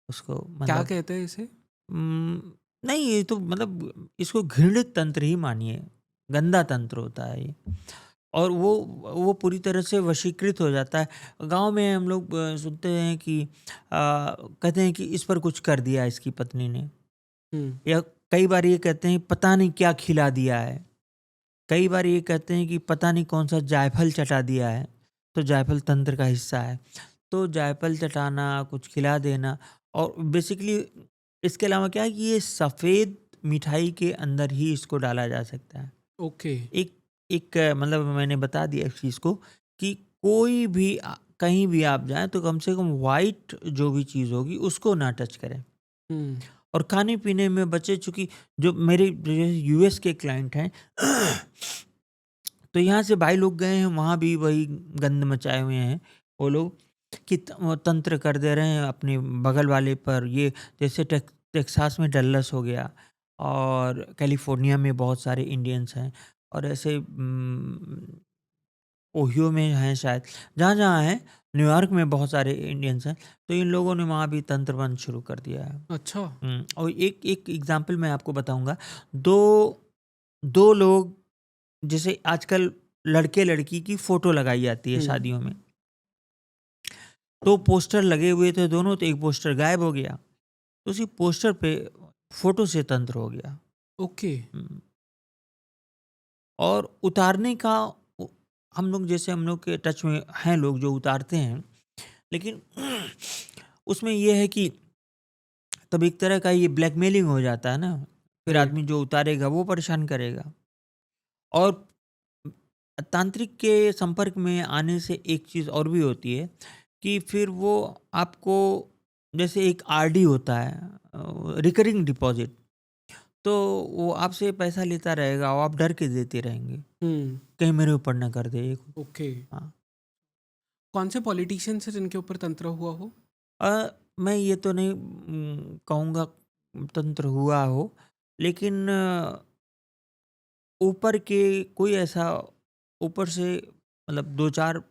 उसको क्या मतलब कहते हैं इसे? नहीं, ये तो मतलब इसको घृणित तंत्र ही मानिए, गंदा तंत्र होता है ये। और वो पूरी तरह से वशीकृत हो जाता है। गांव में हम लोग सुनते हैं कि कहते हैं कि इस पर कुछ कर दिया इसकी पत्नी ने, या कई बार ये कहते हैं पता नहीं क्या खिला दिया है, कई बार ये कहते हैं कि पता नहीं कौन सा जायफल चटा दिया है, तो जायफल तंत्र का हिस्सा है। तो जायफल चटाना, कुछ खिला देना, और बेसिकली इसके अलावा क्या है कि ये सफ़ेद मिठाई के अंदर ही इसको डाला जा सकता है। ओके। एक एक मतलब मैंने बता दिया इस चीज़ को कि कोई भी कहीं भी आप जाएं तो कम से कम वाइट जो भी चीज़ होगी उसको ना टच करें। और खाने पीने में बचे, चूँकि जो मेरे यूएस के क्लाइंट हैं तो यहाँ से भाई लोग गए हैं, वहाँ भी वही गंद मचाए हुए हैं वो लोग, कि वो तंत्र कर दे रहे हैं अपने बगल वाले पर। ये जैसे टेक्सास में डल्लस हो गया, और कैलिफोर्निया में बहुत सारे इंडियंस हैं, और ऐसे ओहियो में हैं शायद, जहाँ जहाँ हैं, न्यूयॉर्क में बहुत सारे इंडियंस हैं। तो इन लोगों ने वहाँ भी तंत्र बंद शुरू कर दिया है। अच्छा। और एक एक एग्जाम्पल मैं आपको बताऊंगा। दो लोग, जैसे आजकल लड़के लड़की की फोटो लगाई जाती है शादियों में, तो पोस्टर लगे हुए थे दोनों, तो एक पोस्टर गायब हो गया, तो उसी पोस्टर पे फोटो से तंत्र हो गया। ओके। और उतारने का, हम लोग के टच में हैं लोग जो उतारते हैं, लेकिन उसमें यह है कि तब एक तरह का ये ब्लैकमेलिंग हो जाता है ना, फिर राइट। आदमी जो उतारेगा वो परेशान करेगा। और तांत्रिक के संपर्क में आने से एक चीज़ और भी होती है कि फिर वो आपको, जैसे एक आरडी होता है, रिकरिंग डिपॉजिट, तो वो आपसे पैसा लेता रहेगा और आप डर के देते रहेंगे, कहीं मेरे ऊपर ना कर दे। ओके। हाँ। कौन से पॉलिटिशियन से जिनके ऊपर तंत्र हुआ हो? मैं ये तो नहीं कहूँगा तंत्र हुआ हो, लेकिन ऊपर के कोई ऐसा, ऊपर से मतलब 2-4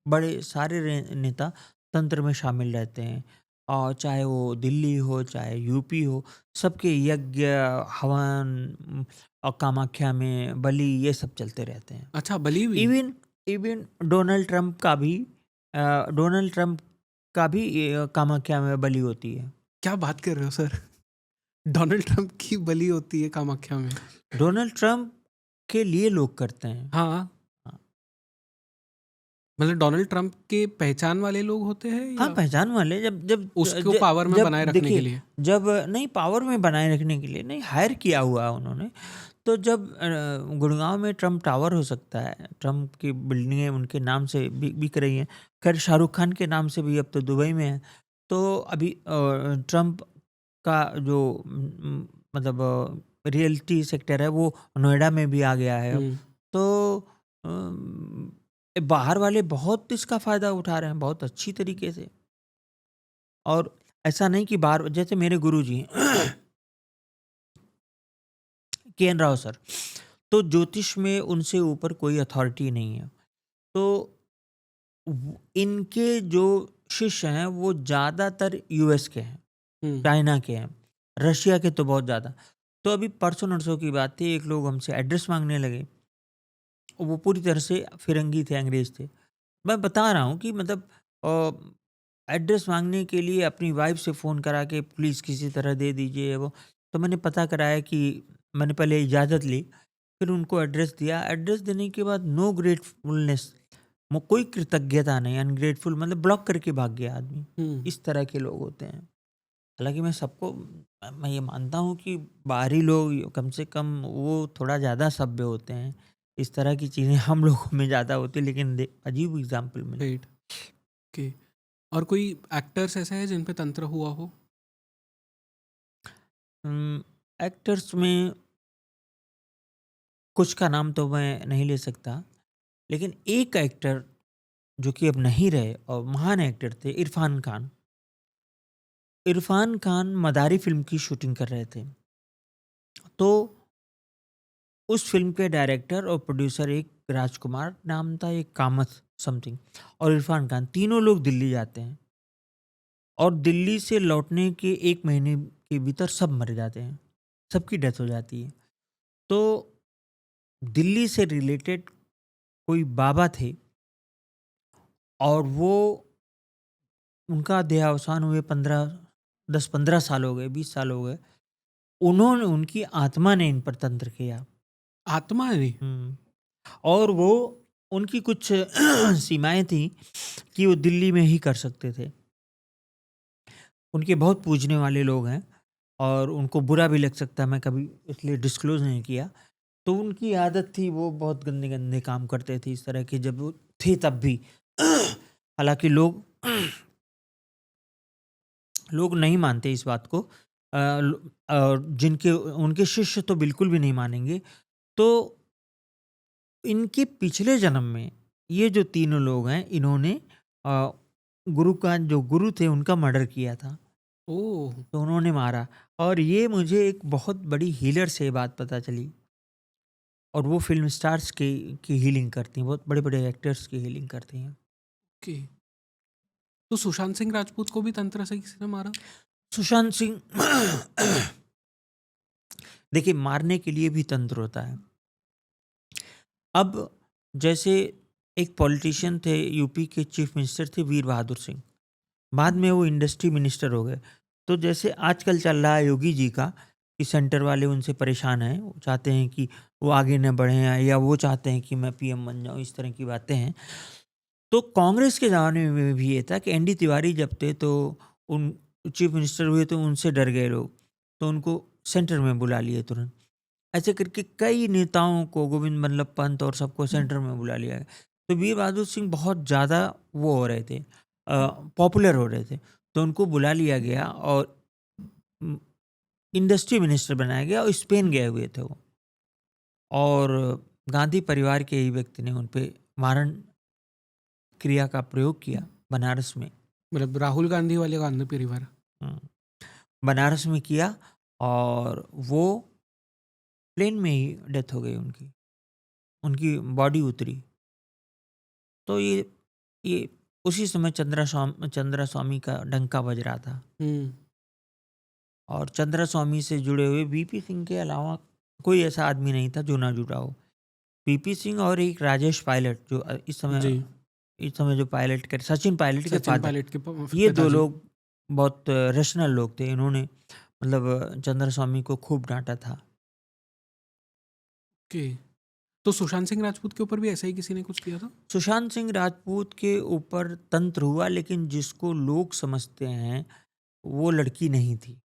बड़े सारे नेता तंत्र में शामिल रहते हैं, और चाहे वो दिल्ली हो चाहे यूपी हो, सबके यज्ञ, हवन, और कामाख्या में बलि, ये सब चलते रहते हैं। अच्छा, बली हुई? इवन इवन डोनाल्ड ट्रंप का भी कामाख्या में बलि होती है। क्या बात कर रहे हो सर? डोनाल्ड ट्रंप की बली होती है कामाख्या में? डोनाल्ड ट्रंप के लिए लोग करते हैं। हाँ। हाँ। मतलब डोनाल्ड ट्रंप के पहचान वाले लोग होते हैं, हाँ, या पहचान वाले, जब जब उसको पावर में बनाए रखने के देखिए, लिए? जब नहीं, पावर में बनाए रखने के लिए नहीं, हायर किया हुआ है उन्होंने। तो जब गुड़गांव में ट्रंप टावर हो सकता है, ट्रंप की बिल्डिंगें उनके नाम से बिक रही हैं, खैर शाहरुख खान के नाम से भी अब तो दुबई में है। तो अभी ट्रंप का जो मतलब रियलिटी सेक्टर है वो नोएडा में भी आ गया है अब। तो अम, बाहर वाले बहुत इसका फ़ायदा उठा रहे हैं, बहुत अच्छी तरीके से। और ऐसा नहीं कि बाहर, जैसे मेरे गुरुजी हैं के.एन. राव सर, तो ज्योतिष में उनसे ऊपर कोई अथॉरिटी नहीं है। तो इनके जो शिष्य हैं वो ज़्यादातर यूएस के हैं, हम्म। चाइना के हैं, रशिया के तो बहुत ज़्यादा। तो अभी परसों नरसों की बात थी, एक लोग हमसे एड्रेस मांगने लगे। वो पूरी तरह से फिरंगी थे, अंग्रेज थे। मैं बता रहा हूँ कि मतलब एड्रेस मांगने के लिए अपनी वाइफ से फ़ोन करा के प्लीज़ किसी तरह दे दीजिए वो। तो मैंने पता कराया कि मैंने पहले इजाज़त ली, फिर उनको एड्रेस दिया। एड्रेस देने के बाद नो ग्रेटफुलनेस, कोई कृतज्ञता नहीं, अनग्रेटफुल, मतलब ब्लॉक करके भाग गया आदमी। हम्म। इस तरह के लोग होते हैं। हालांकि मैं ये मानता हूँ कि बाहरी लोग कम से कम वो थोड़ा ज़्यादा सभ्य होते हैं। इस तरह की चीज़ें हम लोगों में ज़्यादा होती है, लेकिन अजीब एग्जाम्पल मिले। राइट। ओके। और कोई एक्टर्स ऐसे हैं जिन पे तंत्र हुआ हो? एक्टर्स में कुछ का नाम तो मैं नहीं ले सकता, लेकिन एक एक्टर जो कि अब नहीं रहे और महान एक्टर थे, इरफान खान। इरफान खान मदारी फिल्म की शूटिंग कर रहे थे, तो उस फिल्म के डायरेक्टर और प्रोड्यूसर, एक राजकुमार नाम था, एक कामत समथिंग, और इरफान खान, तीनों लोग दिल्ली जाते हैं। और दिल्ली से लौटने के 1 महीने के भीतर सब मर जाते हैं, सबकी डेथ हो जाती है। तो दिल्ली से रिलेटेड कोई बाबा थे, और वो, उनका देहावसान हुए 10-15 साल हो गए, 20 साल हो गए। उन्होंने, उनकी आत्मा ने इन पर तंत्र किया। आत्मा ने? हुँ। और वो, उनकी कुछ सीमाएँ थी कि वो दिल्ली में ही कर सकते थे। उनके बहुत पूजने वाले लोग हैं, और उनको बुरा भी लग सकता है, मैं कभी इसलिए डिस्क्लोज़ नहीं किया। तो उनकी आदत थी, वो बहुत गंदे-गंदे काम करते थे इस तरह के, जब वो थे तब भी। हालाँकि लोग लोग नहीं मानते इस बात को। जिनके उनके शिष्य तो बिल्कुल भी नहीं मानेंगे। तो इनके पिछले जन्म में ये जो तीनों लोग हैं, इन्होंने अ, गुरु का, जो गुरु थे उनका मर्डर किया था। ओह। तो उन्होंने मारा, और ये मुझे एक बहुत बड़ी हीलर से बात पता चली। और वो फ़िल्म स्टार्स की हीलिंग करती हैं, बहुत बड़े-बड़े एक्टर्स की हीलिंग करती हैं। ओके। तो सुशांत सिंह राजपूत को भी तंत्र से किसी ने मारा? सुशांत सिंह देखिए, मारने के लिए भी तंत्र होता है। अब जैसे एक पॉलिटिशियन थे, यूपी के चीफ मिनिस्टर थे वीर बहादुर सिंह। बाद में वो इंडस्ट्री मिनिस्टर हो गए। तो जैसे आजकल चल रहा है योगी जी का, कि सेंटर वाले उनसे परेशान हैं, वो चाहते हैं कि वो आगे न बढ़ें, या वो चाहते हैं कि मैं पीएम बन जाऊँ, इस तरह की बातें हैं। तो कांग्रेस के ज़माने में भी ये था कि एनडी तिवारी जब थे, तो उन चीफ मिनिस्टर हुए, तो उनसे डर गए लोग, तो उनको सेंटर में बुला लिए तुरंत। ऐसे करके कई नेताओं को, गोविंद बल्लभ पंत और सबको सेंटर में बुला लिया गया। तो वीर बहादुर सिंह बहुत ज़्यादा वो हो रहे थे, पॉपुलर हो रहे थे, तो उनको बुला लिया गया, और इंडस्ट्री मिनिस्टर बनाया गया, और स्पेन गए हुए थे वो। और गांधी परिवार के ही व्यक्ति ने उन पे मारण क्रिया का प्रयोग किया, बनारस में। मतलब राहुल गांधी वाले गांधी परिवार? हम्म, बनारस में किया, और वो प्लेन में ही डेथ हो गई उनकी, उनकी बॉडी उतरी। तो ये उसी समय चंद्रा स्वामी का डंका बज रहा था। हम्म। और चंद्रा स्वामी से जुड़े हुए वीपी सिंह के अलावा कोई ऐसा आदमी नहीं था जो ना जुड़ा हो। वीपी सिंह और एक राजेश पायलट, जो जी। इस समय जो पायलट कर, सचिन पायलट के सचिन फादर, पायलट के ये दो पिताजी। लोग बहुत रैशनल लोग थे। इन्होंने मतलब चंद्रा स्वामी को खूब डांटा था। ओके। तो सुशांत सिंह राजपूत के ऊपर भी ऐसा ही किसी ने कुछ किया था? सुशांत सिंह राजपूत के ऊपर तंत्र हुआ, लेकिन जिसको लोग समझते हैं वो लड़की नहीं थी।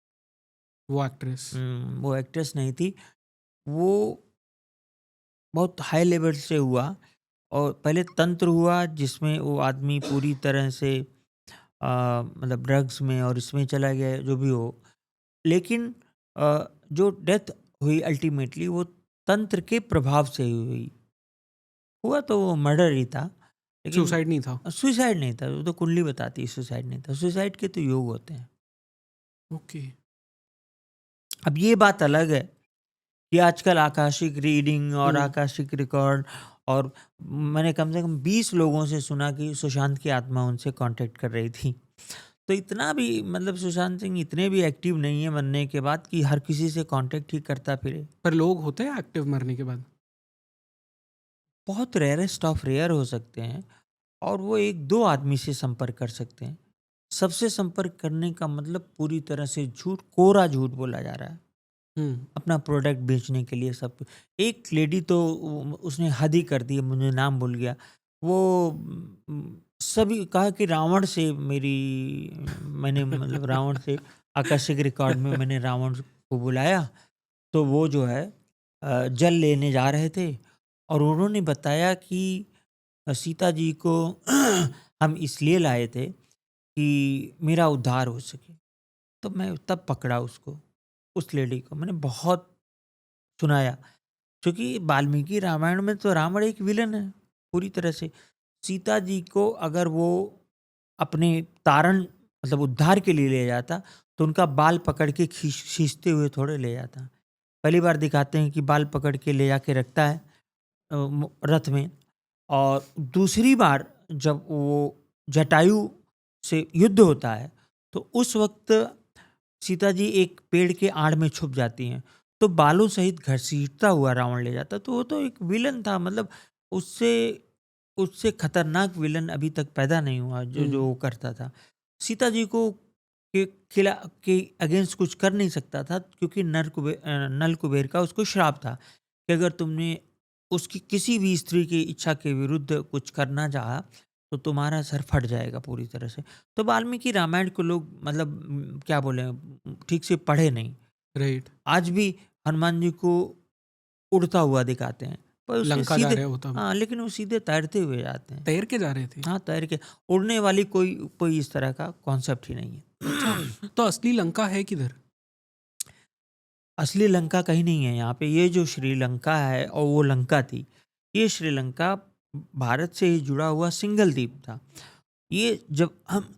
वो एक्ट्रेस? वो एक्ट्रेस नहीं थी। वो बहुत हाई लेवल से हुआ, और पहले तंत्र हुआ जिसमें वो आदमी पूरी तरह से मतलब ड्रग्स में और इसमें चला गया, जो भी हो। लेकिन जो डेथ हुई अल्टीमेटली, वो तंत्र के प्रभाव से ही हुई। हुआ तो वो मर्डर ही था, लेकिन सुसाइड नहीं था। सुसाइड नहीं था। वो तो कुंडली बताती है सुसाइड नहीं था। सुसाइड के तो योग होते हैं। ओके। अब ये बात अलग है कि आजकल आकाशिक रीडिंग और आकाशिक रिकॉर्ड, और मैंने कम से कम 20 लोगों से सुना कि सुशांत की आत्मा उनसे कांटेक्ट कर रही थी। तो इतना भी मतलब सुशांत सिंह इतने भी एक्टिव नहीं है मरने के बाद कि हर किसी से कांटेक्ट ही करता फिरे। पर लोग होते हैं एक्टिव मरने के बाद? बहुत रेयरेस्ट ऑफ रेयर हो सकते हैं, और वो एक दो आदमी से संपर्क कर सकते हैं। सबसे संपर्क करने का मतलब पूरी तरह से झूठ, कोरा झूठ बोला जा रहा है अपना प्रोडक्ट बेचने के लिए। सब एक लेडी तो उसने हद ही कर दी, मुझे नाम भूल गया वो। सभी कहा कि रावण से मैंने मतलब रावण से आकाशिक रिकॉर्ड में मैंने रावण को बुलाया, तो वो जो है जल लेने जा रहे थे, और उन्होंने बताया कि सीता जी को हम इसलिए लाए थे कि मेरा उद्धार हो सके। तो मैं तब पकड़ा उसको, उस लेडी को मैंने बहुत सुनाया, क्योंकि वाल्मीकि रामायण में तो रावण एक विलन है पूरी तरह से। सीता जी को अगर वो अपने तारण मतलब उद्धार के लिए ले जाता, तो उनका बाल पकड़ के खींचते हुए थोड़े ले जाता। पहली बार दिखाते हैं कि बाल पकड़ के ले जाके रखता है रथ में, और दूसरी बार जब वो जटायु से युद्ध होता है, तो उस वक्त सीता जी एक पेड़ के आड़ में छुप जाती हैं, तो बालों सहित घसीटता हुआ रावण ले जाता। तो वो तो एक विलन था, मतलब उससे उससे खतरनाक विलन अभी तक पैदा नहीं हुआ जो जो वो करता था। सीता जी को के अगेंस्ट कुछ कर नहीं सकता था, क्योंकि नल कुबेर का उसको श्राप था कि अगर तुमने उसकी किसी भी स्त्री की इच्छा के विरुद्ध कुछ करना चाहा तो तुम्हारा सर फट जाएगा पूरी तरह से। तो वाल्मीकि रामायण को लोग मतलब क्या बोले, ठीक से पढ़े नहीं। राइट। आज भी हनुमान जी को उड़ता हुआ दिखाते हैं, पर उसके लंका जा सीधे, रहे हो तब हाँ, लेकिन वो सीधे तैरते हुए जाते हैं। तैर के जा रहे थे? हाँ, तैर के। उड़ने वाली कोई इस तरह का कॉन्सेप्ट ही नहीं है। अच्छा, तो असली लंका है किधर? असली लंका कहीं नहीं है यहाँ पे। ये जो श्रीलंका है और वो लंका थी, ये श्रीलंका भारत से ही जुड़ा हुआ सिंगल द्वीप था। ये जब हम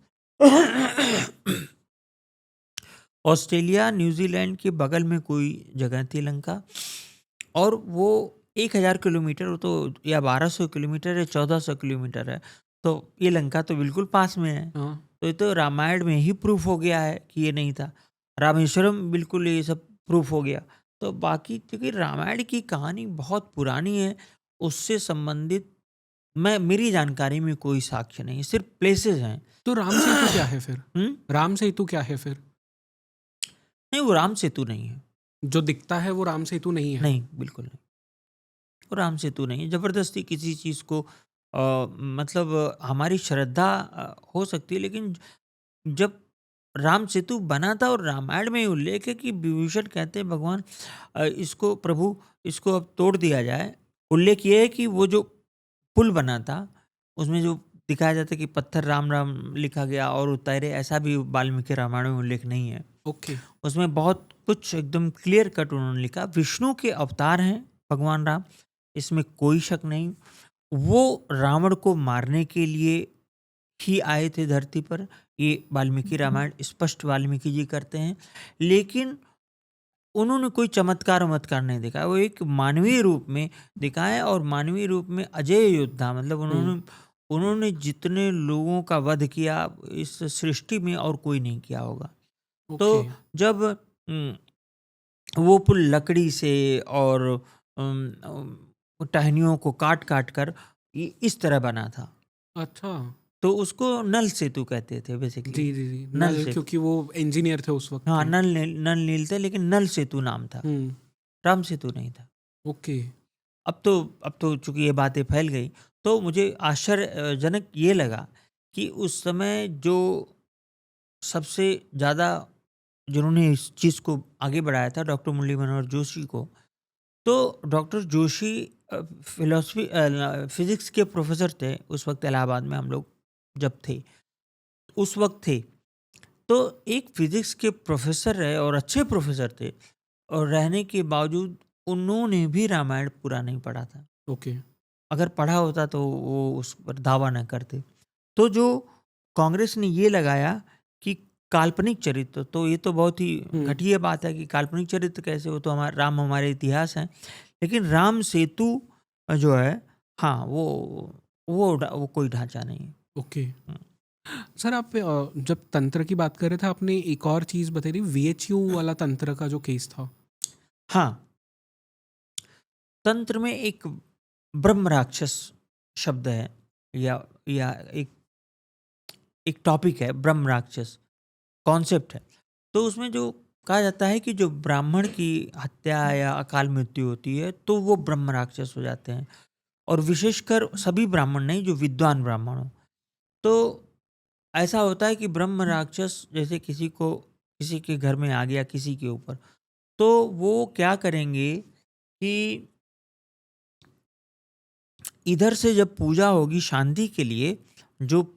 ऑस्ट्रेलिया न्यूजीलैंड के बगल में कोई जगह थी लंका, और वो 1000 किलोमीटर, वो तो या 1200 किलोमीटर या 1400 किलोमीटर है, तो ये लंका तो बिल्कुल पास में है। हाँ। तो ये तो रामायण में ही प्रूफ हो गया है कि ये नहीं था। रामेश्वरम बिल्कुल ये सब प्रूफ हो गया। तो बाकी क्योंकि रामायण की कहानी बहुत पुरानी है, उससे संबंधित मेरी जानकारी में कोई साक्ष्य नहीं है, सिर्फ प्लेसेस हैं। तो राम सेतु क्या है फिर? राम सेतु क्या है फिर? नहीं, वो राम सेतु नहीं है। जो दिखता है वो राम सेतु नहीं है? नहीं, बिल्कुल नहीं, वो राम सेतु नहीं है। जबरदस्ती किसी चीज़ को मतलब हमारी श्रद्धा हो सकती है, लेकिन जब राम सेतु बना था, और रामायण में उल्लेख है कि विभीषण कहते हैं भगवान इसको प्रभु इसको अब तोड़ दिया जाए। उल्लेख ये है कि वो जो पुल बना था उसमें जो दिखाया जाता है कि पत्थर राम राम लिखा गया और उतारे, ऐसा भी वाल्मीकि रामायण में उल्लेख नहीं है। ओके। उसमें बहुत कुछ एकदम क्लियर कट उन्होंने लिखा। विष्णु के अवतार हैं भगवान राम, इसमें कोई शक नहीं। वो रावण को मारने के लिए ही आए थे धरती पर, ये वाल्मीकि रामायण स्पष्ट वाल्मीकि जी करते हैं। लेकिन उन्होंने कोई चमत्कार वमत्कार नहीं दिखाया, वो एक मानवीय रूप में दिखाया, और मानवीय रूप में अजय योद्धा, मतलब उन्होंने जितने लोगों का वध किया इस सृष्टि में और कोई नहीं किया होगा। तो ओके। जब वो पुल लकड़ी से और टहनियों को काट काट कर इस तरह बना था, अच्छा। तो उसको नल सेतु कहते थे बेसिकली। जी जी जी, नल नल, सेतु। क्योंकि वो इंजीनियर थे उस वक्त हाँ, के। नल नील थे, लेकिन नल सेतु नाम था, राम सेतु नहीं था। ओके। अब तो चूंकि ये बातें फैल गई, तो मुझे आश्चर्यजनक ये लगा कि उस समय जो सबसे ज़्यादा जिन्होंने इस चीज़ को आगे बढ़ाया था डॉक्टर मुरली मनोहर जोशी को। तो डॉक्टर जोशी फिलॉसफी फिज़िक्स के प्रोफेसर थे उस वक्त इलाहाबाद में, हम लोग जब थे उस वक्त थे। तो एक फिज़िक्स के प्रोफेसर रहे और अच्छे प्रोफेसर थे, और रहने के बावजूद उन्होंने भी रामायण पूरा नहीं पढ़ा था। ओके। अगर पढ़ा होता तो वो उस पर दावा न करते। तो जो कांग्रेस ने ये लगाया कि काल्पनिक चरित्र, तो ये तो बहुत ही घटिया बात है कि काल्पनिक चरित्र कैसे, वो तो राम हमारे इतिहास हैं। लेकिन राम सेतु जो है, हाँ, वो कोई ढांचा नहीं है। ओके सर, आप जब तंत्र की बात कर रहे थे, आपने एक और चीज़ बताई थी, वीएचयू वाला तंत्र का जो केस था। हाँ, तंत्र में एक ब्रह्म राक्षस शब्द है, या एक एक टॉपिक है, ब्रह्म राक्षस कॉन्सेप्ट है। तो उसमें जो कहा जाता है कि जो ब्राह्मण की हत्या या अकाल मृत्यु होती है तो वो ब्रह्म राक्षस हो जाते हैं, और विशेषकर सभी ब्राह्मण नहीं, जो विद्वान ब्राह्मण हो। तो ऐसा होता है कि ब्रह्म राक्षस जैसे किसी के घर में आ गया, किसी के ऊपर, तो वो क्या करेंगे कि इधर से जब पूजा होगी शांति के लिए, जो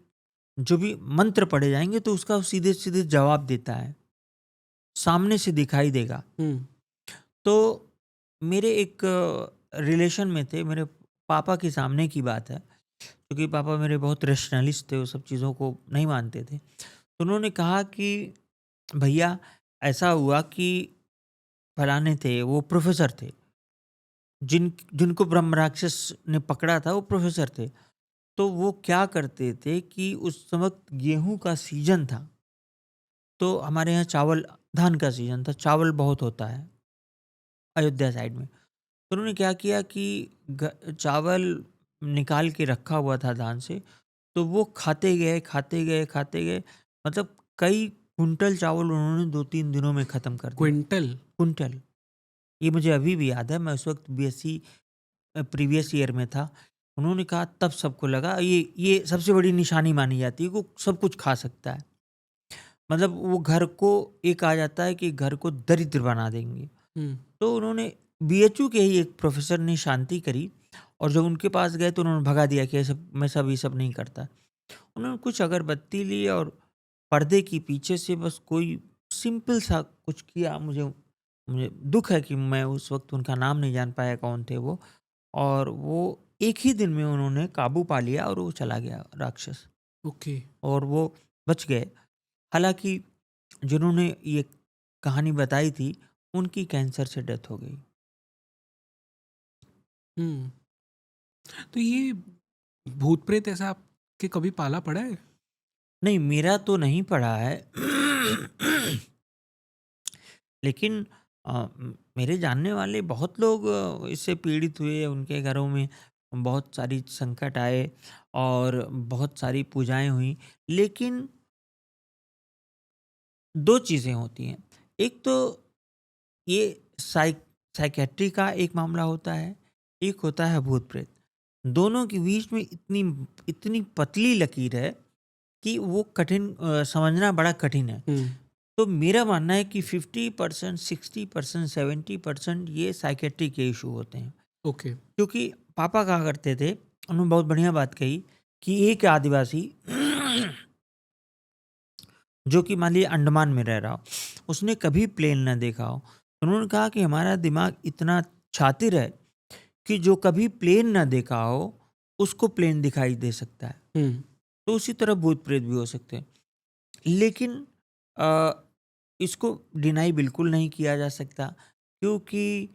जो भी मंत्र पढ़े जाएंगे तो उसका वो सीधे सीधे जवाब देता है, सामने से दिखाई देगा। तो मेरे एक रिलेशन में थे, मेरे पापा के सामने की बात है, क्योंकि पापा मेरे बहुत रैशनलिस्ट थे, वो सब चीज़ों को नहीं मानते थे। तो उन्होंने कहा कि भैया, ऐसा हुआ कि फलाने थे, वो प्रोफेसर थे, जिनको ब्रह्म राक्षस ने पकड़ा था, वो प्रोफेसर थे। तो वो क्या करते थे कि उस वक्त गेहूं का सीजन था, तो हमारे यहाँ चावल, धान का सीजन था, चावल बहुत होता है अयोध्या साइड में। तो उन्होंने क्या किया कि चावल निकाल के रखा हुआ था धान से, तो वो खाते गए खाते गए खाते गए, मतलब कई कुंटल चावल उन्होंने 2-3 दिनों में ख़त्म कर दिया। क्विंटल? कुंटल, ये मुझे अभी भी याद है, मैं उस वक्त बीएससी प्रीवियस ईयर में था। उन्होंने कहा, तब सबको लगा ये सबसे बड़ी निशानी मानी जाती है, वो सब कुछ खा सकता है। मतलब वो घर को, एक आ जाता है कि घर को दरिद्र बना देंगे। तो उन्होंने, बीएचयू के ही एक प्रोफेसर ने शांति करी, और जब उनके पास गए तो उन्होंने भगा दिया कि ये सब नहीं करता। उन्होंने कुछ अगरबत्ती ली और पर्दे की पीछे से बस कोई सिंपल सा कुछ किया। मुझे मुझे दुख है कि मैं उस वक्त उनका नाम नहीं जान पाया कौन थे वो, और वो एक ही दिन में उन्होंने काबू पा लिया और वो चला गया राक्षस, ओके। और वो बच गए। हालांकि जिन्होंने ये कहानी बताई थी, उनकी कैंसर से डेथ हो गई। तो ये भूत प्रेत ऐसा आपके कभी पाला पड़ा है? नहीं, मेरा तो नहीं पड़ा है। लेकिन मेरे जानने वाले बहुत लोग इससे पीड़ित हुए, उनके घरों में बहुत सारी संकट आए और बहुत सारी पूजाएं हुई। लेकिन दो चीज़ें होती हैं, एक तो ये साइकेट्री का एक मामला होता है, एक होता है भूत प्रेत। दोनों के बीच में इतनी इतनी पतली लकीर है कि वो कठिन, समझना बड़ा कठिन है। तो मेरा मानना है कि 50%, 60%, 70% ये साइकेट्री के इशू होते हैं। ओके। क्योंकि पापा कहा करते थे, उन्होंने बहुत बढ़िया बात कही कि एक आदिवासी जो कि मान लीजिए अंडमान में रह रहा हो, उसने कभी प्लेन ना देखा हो। उन्होंने कहा कि हमारा दिमाग इतना शातिर है कि जो कभी प्लेन ना देखा हो उसको प्लेन दिखाई दे सकता है। तो उसी तरह भूत प्रेत भी हो सकते हैं। लेकिन अ, इसको डिनाई बिल्कुल नहीं किया जा सकता, क्योंकि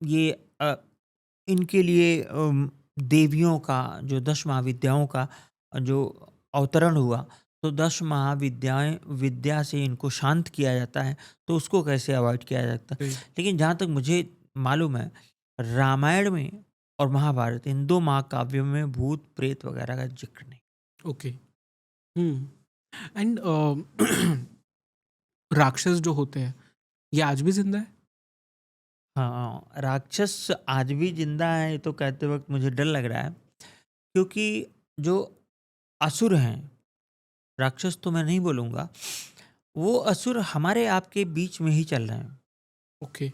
ये इनके लिए देवियों का, जो 10 महाविद्याओं का जो अवतरण हुआ, तो 10 महाविद्याएं, विद्या से इनको शांत किया जाता है, तो उसको कैसे अवॉइड किया जा सकता। लेकिन जहाँ तक मुझे मालूम है, रामायण में और महाभारत, इन 2 महाकाव्यों में भूत प्रेत वगैरह का जिक्र नहीं। ओके। एंड राक्षस जो होते हैं, ये आज भी जिंदा है? हाँ, राक्षस आज भी जिंदा है, ये तो कहते वक्त मुझे डर लग रहा है, क्योंकि जो असुर हैं, राक्षस तो मैं नहीं बोलूँगा, वो असुर हमारे आपके बीच में ही चल रहे हैं। ओके।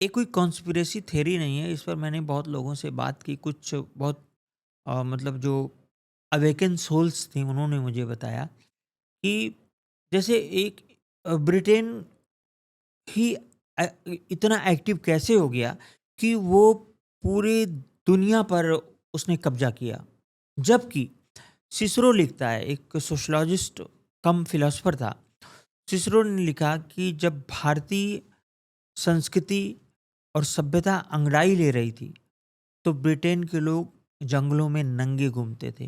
ये कोई कॉन्स्पिरेसी थ्योरी नहीं है, इस पर मैंने बहुत लोगों से बात की, कुछ बहुत मतलब जो अवेकन सोल्स थी, उन्होंने मुझे बताया कि जैसे एक ब्रिटेन ही इतना एक्टिव कैसे हो गया कि वो पूरे दुनिया पर उसने कब्जा किया। जबकि सिसरो लिखता है, एक सोशलॉजिस्ट कम फिलोसफर था, सिसरो ने लिखा कि जब भारतीय संस्कृति और सभ्यता अंगड़ाई ले रही थी तो ब्रिटेन के लोग जंगलों में नंगे घूमते थे,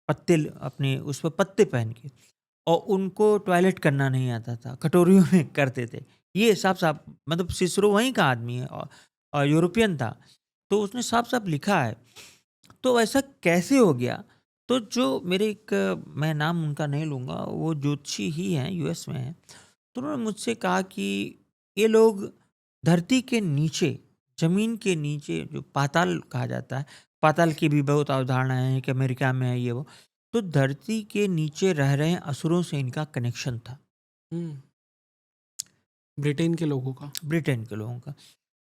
पत्ते अपने उस पर पत्ते पहन के, और उनको टॉयलेट करना नहीं आता था, कटोरियों में करते थे। ये साफ साफ, मतलब सिसरो वहीं का आदमी है और यूरोपियन था, तो उसने साफ साफ लिखा है। तो ऐसा कैसे हो गया? तो जो मेरे एक, मैं नाम उनका नहीं लूँगा, वो ज्योतिषी ही हैं, यूएस में हैं, तो उन्होंने मुझसे कहा कि ये लोग धरती के नीचे, ज़मीन के नीचे जो पाताल कहा जाता है, पाताल की भी बहुत अवधारणाएँ हैं कि अमेरिका में है ये वो, तो धरती के नीचे रह रहे असुरों से इनका कनेक्शन था, हम्म, ब्रिटेन के लोगों का। ब्रिटेन के लोगों का।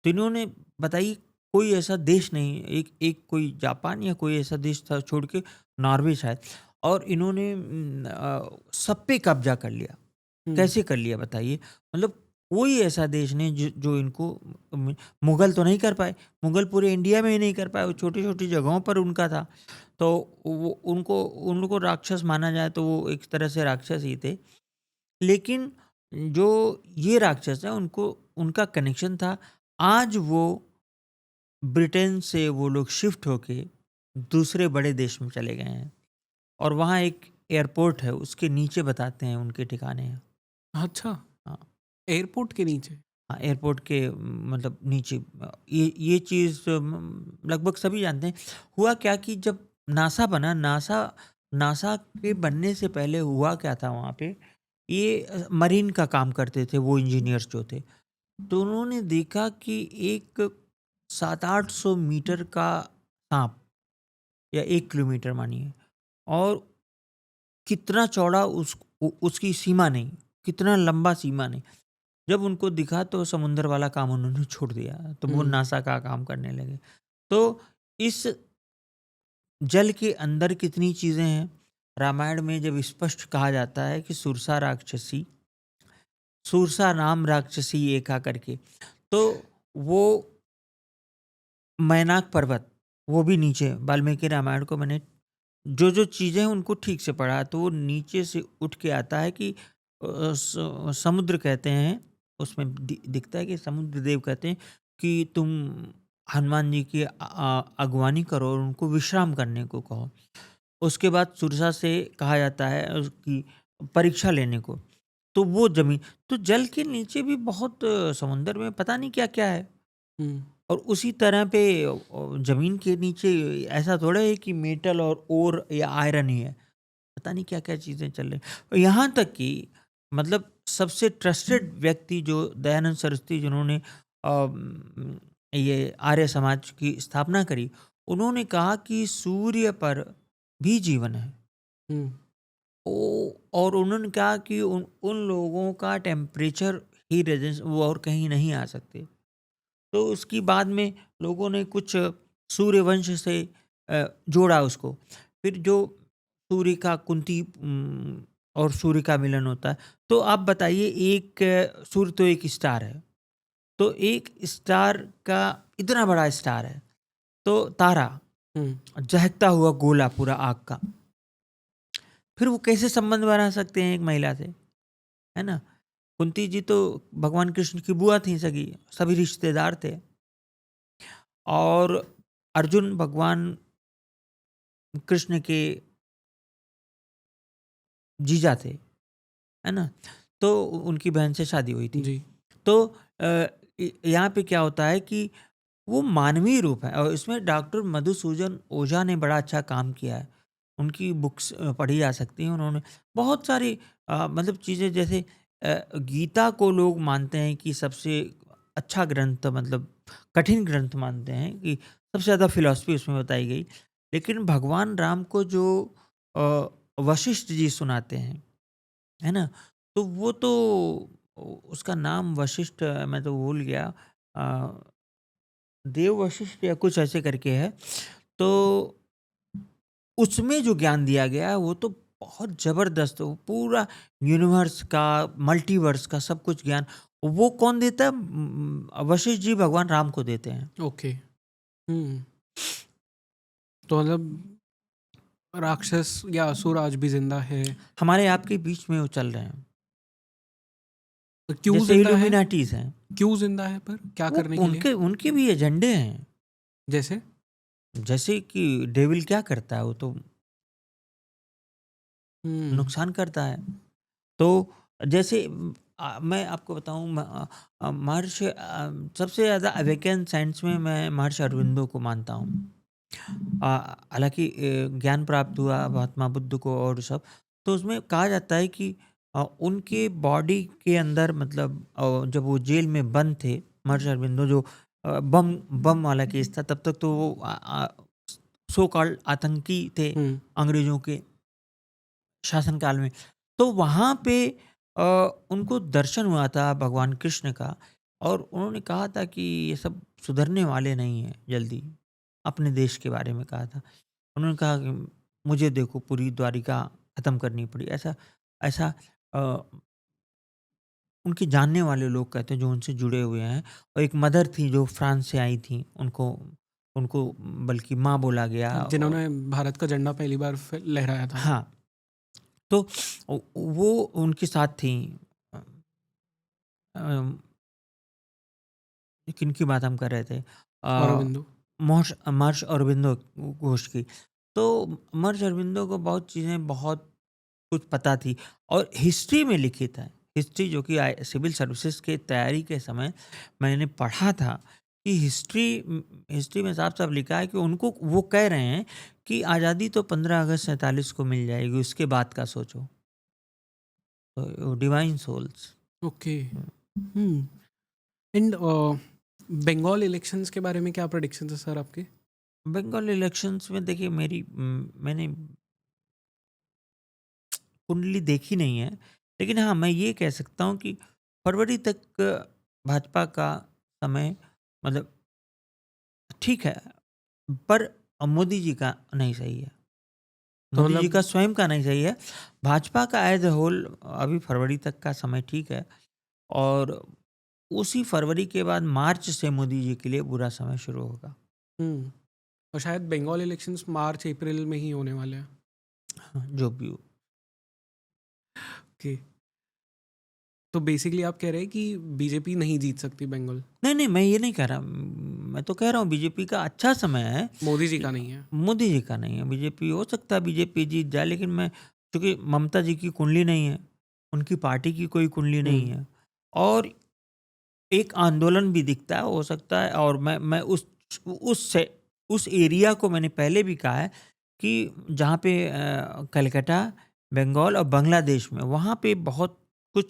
तो इन्होंने, बताइए, कोई ऐसा देश नहीं, एक एक कोई जापान या कोई ऐसा देश था छोड़ के, नॉर्वे शायद, और इन्होंने सब पे कब्जा कर लिया। कैसे कर लिया बताइए? मतलब कोई ऐसा देश नहीं जो इनको, मुगल तो नहीं कर पाए, मुगल पूरे इंडिया में ही नहीं कर पाए, वो छोटी छोटी जगहों पर उनका था। तो वो उनको राक्षस माना जाए तो वो एक तरह से राक्षस ही थे। लेकिन जो ये राक्षस है, उनको उनका कनेक्शन था। आज वो ब्रिटेन से वो लोग शिफ्ट होके दूसरे बड़े देश में चले गए हैं, और वहाँ एक एयरपोर्ट है, उसके नीचे बताते हैं उनके ठिकाने हैं। अच्छा, हाँ, एयरपोर्ट के नीचे। हाँ, एयरपोर्ट के मतलब नीचे। ये चीज़ लगभग सभी जानते हैं। हुआ क्या कि जब नासा बना, नासा के बनने से पहले हुआ क्या था वहाँ पे, ये मरीन का काम करते थे वो इंजीनियर्स जो थे। तो उन्होंने देखा कि एक 700-800 मीटर का सांप, या 1 किलोमीटर मानिए, और कितना चौड़ा उसकी सीमा नहीं, कितना लंबा सीमा नहीं। जब उनको दिखा तो समुंदर वाला काम उन्होंने छोड़ दिया, तो वो नासा का काम करने लगे। तो इस जल के अंदर कितनी चीज़ें हैं, रामायण में जब स्पष्ट कहा जाता है कि सुरसा नाम राक्षसी एका करके, तो वो मैनाक पर्वत, वो भी नीचे, वाल्मीकि रामायण को मैंने जो चीज़ें हैं उनको ठीक से पढ़ा, तो वो नीचे से उठ के आता है कि समुद्र कहते हैं, उसमें दिखता है कि समुद्र देव कहते हैं कि तुम हनुमान जी की अगवानी करो और उनको विश्राम करने को कहो। उसके बाद सुरसा से कहा जाता है उसकी परीक्षा लेने को। तो वो ज़मीन, तो जल के नीचे भी बहुत, समुंदर में पता नहीं क्या-क्या है। और उसी तरह पे ज़मीन के नीचे ऐसा थोड़ा है कि मेटल और ओर या आयरन ही है। पता नहीं क्या-क्या चीज़ें चल रही हैं। और यहाँ तक कि मतलब सबसे ट्रस्टेड व्यक्ति जो दयानंद सरस्वती, जिन्होंने ये आर्य समाज की स्थापना करी, उन्होंने कहा कि सूर्य पर भी जीवन है। और उन्होंने कहा कि उन लोगों का टेम्परेचर ही रेजिस्ट, वो और कहीं नहीं आ सकते। तो उसकी बाद में लोगों ने कुछ सूर्यवंश से जोड़ा उसको। फिर जो सूर्य का कुंती और सूर्य का मिलन होता है, तो आप बताइए, एक सूर्य तो एक स्टार है, तो एक स्टार का, इतना बड़ा स्टार है, तो तारा जहकता हुआ गोला पूरा आग का, फिर वो कैसे संबंध बना सकते हैं एक महिला से, है ना? कुंती जी तो भगवान कृष्ण की बुआ थी, सभी रिश्तेदार थे। और अर्जुन भगवान कृष्ण के जीजा थे, है ना? तो उनकी बहन से शादी हुई थी। जी। तो यहाँ पे क्या होता है कि वो मानवीय रूप है, और इसमें डॉक्टर मधुसूदन ओझा ने बड़ा अच्छा काम किया है। उनकी बुक्स पढ़ी जा सकती हैं। उन्होंने बहुत सारी मतलब चीज़ें, जैसे गीता को लोग मानते हैं कि सबसे अच्छा ग्रंथ, मतलब कठिन ग्रंथ मानते हैं कि सबसे ज़्यादा फिलॉसफी उसमें बताई गई। लेकिन भगवान राम को जो वशिष्ठ जी सुनाते हैं, है ना? तो वो तो, उसका नाम वशिष्ठ, मैं तो भूल गया, देव वशिष्ठ या कुछ ऐसे करके है। तो उसमें जो ज्ञान दिया गया है वो तो बहुत ज़बरदस्त, वो पूरा यूनिवर्स का, मल्टीवर्स का सब कुछ ज्ञान, वो कौन देता है? वशिष्ठ जी भगवान राम को देते हैं। ओके। हम्म। तो मतलब राक्षस या असुर आज भी जिंदा है? हमारे आपके बीच में वो चल रहे हैं, तो क्यों जैसे जिंदा है? इल्यूमिनाटीज हैं। क्यों जिंदा है, पर क्या वो करने के लिए? उनके उनके भी एजेंडे हैं। जैसे? जैसे कि डेविल क्या करता है, वो तो हम्म। नुकसान करता है। तो जैसे मैं आपको बताऊं, महर्षि सबसे ज़्यादा अवेकन साइंस में मैं महर्षि अरविंदो को मानता हूँ। हालांकि ज्ञान प्राप्त हुआ महात्मा बुद्ध को और सब, तो उसमें कहा जाता है कि उनके बॉडी के अंदर, मतलब जब वो जेल में बंद थे महर्षि अरविंदो, जो बम बम वाला केस था, तब तक तो वो सो कॉल्ड आतंकी थे हम्म। अंग्रेजों के शासनकाल में। तो वहाँ पे उनको दर्शन हुआ था भगवान कृष्ण का, और उन्होंने कहा था कि ये सब सुधरने वाले नहीं हैं जल्दी। अपने देश के बारे में कहा था। उन्होंने कहा कि मुझे देखो, पूरी द्वारिका खत्म करनी पड़ी, ऐसा ऐसा। अ, उनके जानने वाले लोग कहते हैं, जो उनसे जुड़े हुए हैं। और एक मदर थी जो फ्रांस से आई थी, उनको उनको बल्कि माँ बोला गया। जिन्होंने भारत का झंडा पहली बार लहराया था। हाँ, तो वो उनके साथ थी। अ, किनकी बात हम कर रहे थे? औरबिंदो। महर्ष अरबिंदो घोष की। तो महर्ष अरबिंदो को बहुत चीज़ें, बहुत कुछ पता थी, और हिस्ट्री में लिखित है। हिस्ट्री जो कि सिविल सर्विसेज के तैयारी के समय मैंने पढ़ा था, कि हिस्ट्री हिस्ट्री में साफ साफ लिखा है कि उनको, वो कह रहे हैं कि आज़ादी तो 15 अगस्त 47 को मिल जाएगी, उसके बाद का सोचो। तो divine souls. Okay. Hmm. And Bengal elections के बारे में क्या प्रेडिक्शन है सर आपके? बंगाल इलेक्शंस में देखिए, मैंने कुंडली देखी नहीं है, लेकिन हाँ, मैं ये कह सकता हूँ कि फरवरी तक भाजपा का समय, मतलब ठीक है, पर मोदी जी का नहीं सही है। तो मोदी जी मतलब का स्वयं का नहीं सही है। भाजपा का एज ए होल अभी फरवरी तक का समय ठीक है, और उसी फरवरी के बाद मार्च से मोदी जी के लिए बुरा समय शुरू होगा। हम्म। और शायद बंगाल इलेक्शंस मार्च अप्रैल में ही होने वाले हैं। हाँ, जो भी हो। ओके। तो बेसिकली आप कह रहे हैं कि बीजेपी नहीं जीत सकती बंगाल? नहीं नहीं, मैं ये नहीं कह रहा। मैं तो कह रहा हूँ बीजेपी का अच्छा समय है। मोदी जी का नहीं है? मोदी जी का नहीं है। बीजेपी हो सकता है बीजेपी जीत जाए, लेकिन मैं, क्योंकि ममता जी की कुंडली नहीं है, उनकी पार्टी की कोई कुंडली नहीं हम्म। है, और एक आंदोलन भी दिखता है, हो सकता है। और मैं उस से उस एरिया को मैंने पहले भी कहा है कि जहाँ पे कलकत्ता, बंगाल और बांग्लादेश में, वहाँ पे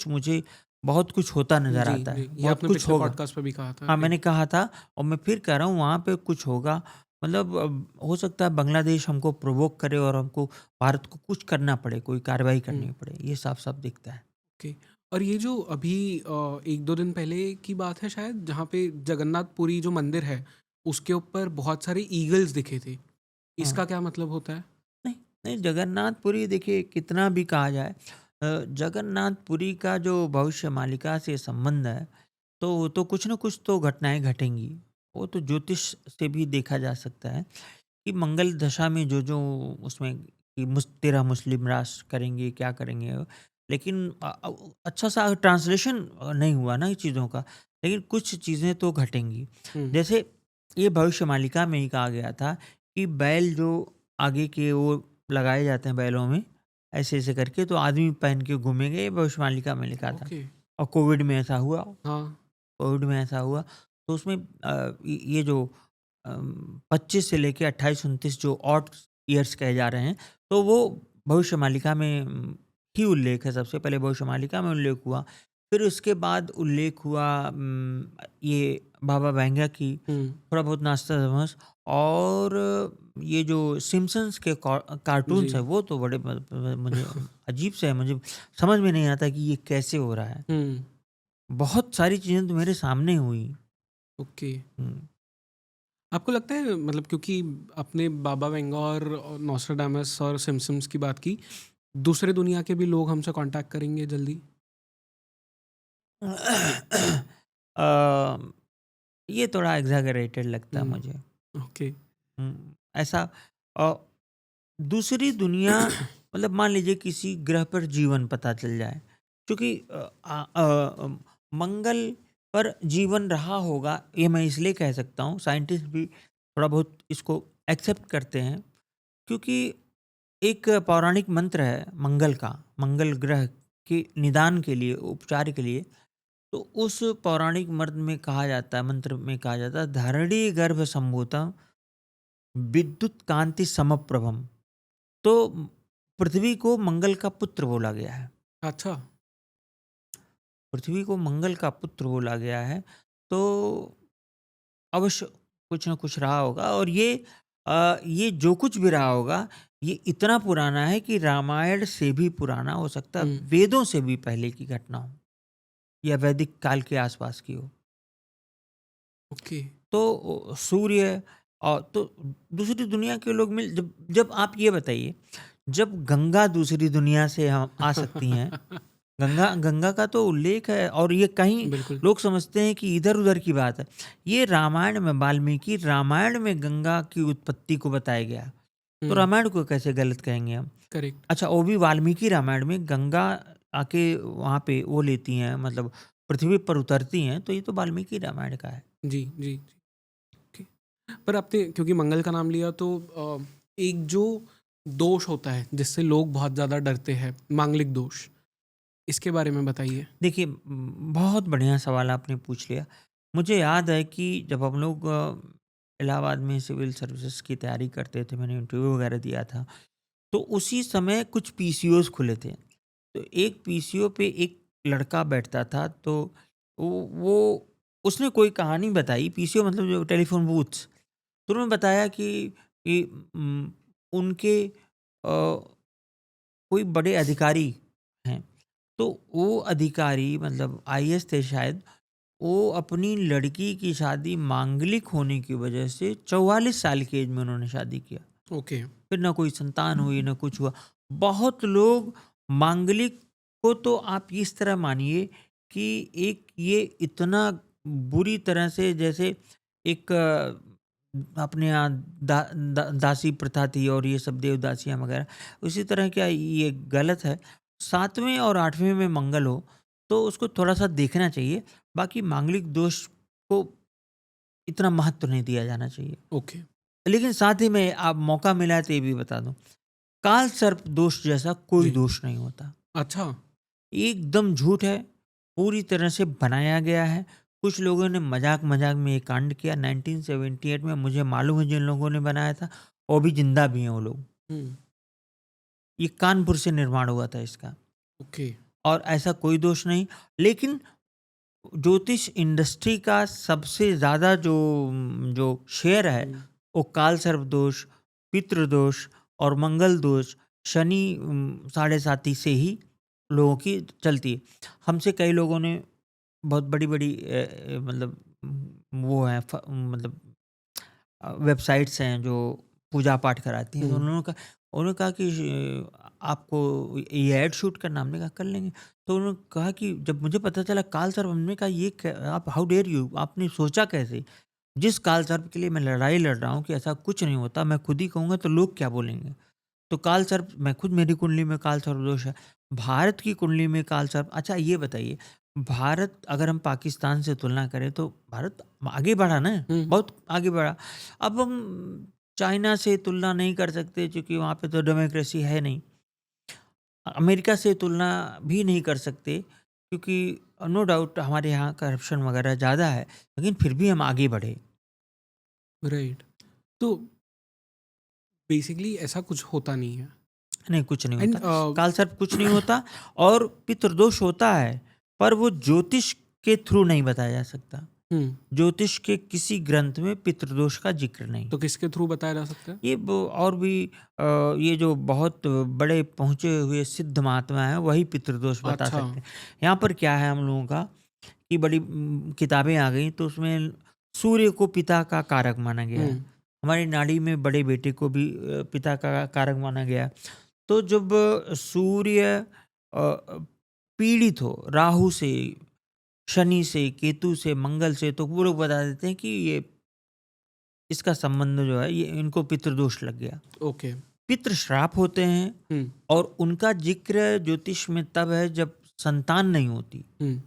मुझे बहुत कुछ होता नज़र जी आता जी, है, ये बहुत आपने कुछ पिछले होगा। पॉडकास्ट पे भी कहा था हाँ, कि मैंने कहा था, और मैं फिर कह रहा हूँ, वहाँ पे कुछ होगा। मतलब हो सकता है बांग्लादेश हमको प्रोवोक करे, और हमको, भारत को कुछ करना पड़े, कोई कार्रवाई करनी पड़े। ये साफ साफ दिखता है। ओके। और ये जो अभी एक दो दिन पहले की बात है शायद, जहाँ पे जगन्नाथपुरी जो मंदिर है उसके ऊपर बहुत सारे ईगल्स दिखे थे, हाँ, इसका क्या मतलब होता है? नहीं नहीं, जगन्नाथपुरी देखिए, कितना भी कहा जाए, जगन्नाथपुरी का जो भविष्य मालिका से संबंध है, तो वो तो कुछ न कुछ तो घटनाएं घटेंगी। वो तो ज्योतिष से भी देखा जा सकता है कि मंगल दशा में जो जो उसमें कि 13 मुस्लिम राष्ट्र करेंगे, क्या करेंगे। लेकिन अच्छा सा ट्रांसलेशन नहीं हुआ ना इन चीज़ों का, लेकिन कुछ चीज़ें तो घटेंगी। हम्म। जैसे ये भविष्य मालिका में ही कहा गया था कि बैल जो आगे के वो लगाए जाते हैं बैलों में, ऐसे ऐसे करके, तो आदमी पहन के घूमेंगे, ये भविष्य मालिका में लिखा था। ओके। और कोविड में ऐसा हुआ। हाँ। कोविड में ऐसा हुआ, तो उसमें ये जो 25 से लेके 28-29 जो ऑड ईयर्स कहे जा रहे हैं, तो वो भविष्य मालिका में ही उल्लेख है। सबसे पहले भविष्य मालिका में उल्लेख हुआ, फिर उसके बाद उल्लेख हुआ ये बाबा बैंगा की, हम्म। थोड़ा बहुत नाश्ता समझ, और ये जो सिम्पसन्स के जी। कार्टून्स है, वो तो बड़े मुझे अजीब से है। मुझे समझ में नहीं आता कि ये कैसे हो रहा है। हम्म। बहुत सारी चीज़ें तो मेरे सामने हुई। ओके। हुँ। आपको लगता है, मतलब क्योंकि अपने बाबा वेंगा और नोस्ट्राडामस और सिम्पसन्स की बात की, दूसरे दुनिया के भी लोग हमसे कांटेक्ट करेंगे जल्दी? अ, ये थोड़ा एग्ज़ैगरेटेड लगता है हम्म। मुझे। ओके। ऐसा। अ, दूसरी दुनिया मतलब मान लीजिए किसी ग्रह पर जीवन पता चल जाए, क्योंकि मंगल पर जीवन रहा होगा, ये मैं इसलिए कह सकता हूँ, साइंटिस्ट भी थोड़ा बहुत इसको एक्सेप्ट करते हैं, क्योंकि एक पौराणिक मंत्र है मंगल का, मंगल ग्रह के निदान के लिए, उपचार के लिए। तो उस पौराणिक मंत्र में कहा जाता है, धरणी गर्भ संभूतम विद्युत कांति समप्रभम। तो पृथ्वी को मंगल का पुत्र बोला गया है। अच्छा। पृथ्वी को मंगल का पुत्र बोला गया है, तो अवश्य कुछ ना कुछ रहा होगा। और ये जो कुछ भी रहा होगा, ये इतना पुराना है कि रामायण से भी पुराना हो सकता है, हम्म। वेदों से भी पहले की घटना हो, या वैदिक काल के आसपास की हो। ओके। तो सूर्य और तो दूसरी दुनिया के लोग मिल, जब जब आप ये बताइए, जब गंगा दूसरी दुनिया से हम आ सकती हैं, गंगा गंगा का तो उल्लेख है, और ये कहीं बिल्कुल। लोग समझते हैं कि इधर उधर की बात है। ये रामायण में, वाल्मीकि रामायण में गंगा की उत्पत्ति को बताया गया, तो रामायण को कैसे गलत कहेंगे हम? करेक्ट। अच्छा, वो भी वाल्मीकि रामायण में गंगा आके वहाँ पे वो लेती हैं, मतलब पृथ्वी पर उतरती हैं, तो ये तो वाल्मीकि रामायण का है। जी, जी, जी। ओके। पर आपने क्योंकि मंगल का नाम लिया तो एक जो दोष होता है जिससे लोग बहुत ज़्यादा डरते हैं, मांगलिक दोष, इसके बारे में बताइए। देखिए, बहुत बढ़िया सवाल आपने पूछ लिया। मुझे याद है कि जब हम लोग इलाहाबाद में सिविल सर्विसेज की तैयारी करते थे, मैंने इंटरव्यू वगैरह दिया था, तो उसी समय कुछ पीसीओज खुले थे। तो एक पीसीओ पे एक लड़का बैठता था, तो वो उसने कोई कहानी बताई, पीसीओ मतलब जो टेलीफोन बूथ्स, तो उन्होंने बताया कि उनके कोई बड़े अधिकारी हैं, तो वो अधिकारी मतलब आईएएस थे शायद, वो अपनी लड़की की शादी मांगलिक होने की वजह से 44 साल की एज में उन्होंने शादी किया। ओके। फिर ना कोई संतान हुई, ना कुछ हुआ। बहुत लोग मांगलिक को, तो आप इस तरह मानिए कि एक ये इतना बुरी तरह से, जैसे एक अपने यहाँ दासी प्रथा थी और ये सब देवदासियाँ वगैरह, उसी तरह क्या ये गलत है। 7वें और 8वें में मंगल हो तो उसको थोड़ा सा देखना चाहिए, बाकी मांगलिक दोष को इतना महत्व नहीं दिया जाना चाहिए। ओके। लेकिन साथ ही में आप मौका मिला है तो ये भी बता दूं, काल सर्प दोष जैसा कोई जी। दोष नहीं होता। अच्छा। एकदम झूठ है, पूरी तरह से बनाया गया है। कुछ लोगों ने मजाक मजाक में ये कांड किया 1978 में, मुझे मालूम है जिन लोगों ने बनाया था, वो भी जिंदा भी हैं वो लोग। हम्म। ये कानपुर से निर्माण हुआ था इसका, ओके। और ऐसा कोई दोष नहीं। लेकिन ज्योतिष इंडस्ट्री का सबसे ज़्यादा जो जो शेयर है, हम्म। वो काल सर्प दोष, पितृ दोष और मंगल दोष, शनि साढ़े साती से ही लोगों की चलती है। हमसे कई लोगों ने बहुत बड़ी बड़ी मतलब वो है मतलब वेबसाइट्स हैं जो पूजा पाठ कराती हैं, तो हम्म। उन्होंने कहा कि आपको ये ऐड शूट करना, हमने कहा कर लेंगे। तो उन्होंने कहा कि जब मुझे पता चला काल सर्प, हमने कहा आप हाउ डेयर यू, आपने सोचा कैसे? जिस काल सर्प के लिए मैं लड़ाई लड़ रहा हूँ कि ऐसा कुछ नहीं होता, मैं खुद ही कहूँगा तो लोग क्या बोलेंगे? तो काल सर्प, मैं खुद, मेरी कुंडली में काल सर्प दोष है, भारत की कुंडली में काल सर्प। अच्छा ये बताइए, भारत अगर हम पाकिस्तान से तुलना करें तो भारत आगे बढ़ा ना, हम्म। बहुत आगे बढ़ा। अब हम चाइना से तुलना नहीं कर सकते क्योंकि वहाँ पे तो डेमोक्रेसी है नहीं। अमेरिका से तुलना भी नहीं कर सकते क्योंकि नो डाउट हमारे यहाँ करप्शन वगैरह ज़्यादा है, लेकिन फिर भी हम आगे बढ़े। राइट। तो बेसिकली ऐसा कुछ होता नहीं है। नहीं, कुछ नहीं एंड होता। काल सर्प कुछ नहीं होता, और पितृदोष होता है, पर वो ज्योतिष के थ्रू नहीं बताया जा सकता। हम्म। ज्योतिष के किसी ग्रंथ में पितृदोष का जिक्र नहीं। तो किसके थ्रू बताया जा सकता है? ये और भी ये जो बहुत बड़े पहुँचे हुए सिद्ध महात्मा हैं, वही पितृदोष बता अच्छा। सकते हैं। यहाँ पर क्या है हम लोगों का कि बड़ी किताबें आ गई, तो उसमें सूर्य को पिता का कारक माना गया है। हम्म। हमारी नाड़ी में बड़े बेटे को भी पिता का कारक माना गया है। तो जब सूर्य पीड़ित हो राहु से, शनि से, केतु से, मंगल से, तो वो लोग बता देते हैं कि ये इसका संबंध जो है ये इनको पितृदोष लग गया। ओके। पितृ श्राप होते हैं हम्म। और उनका जिक्र ज्योतिष में तब है जब संतान नहीं होती। हम्म।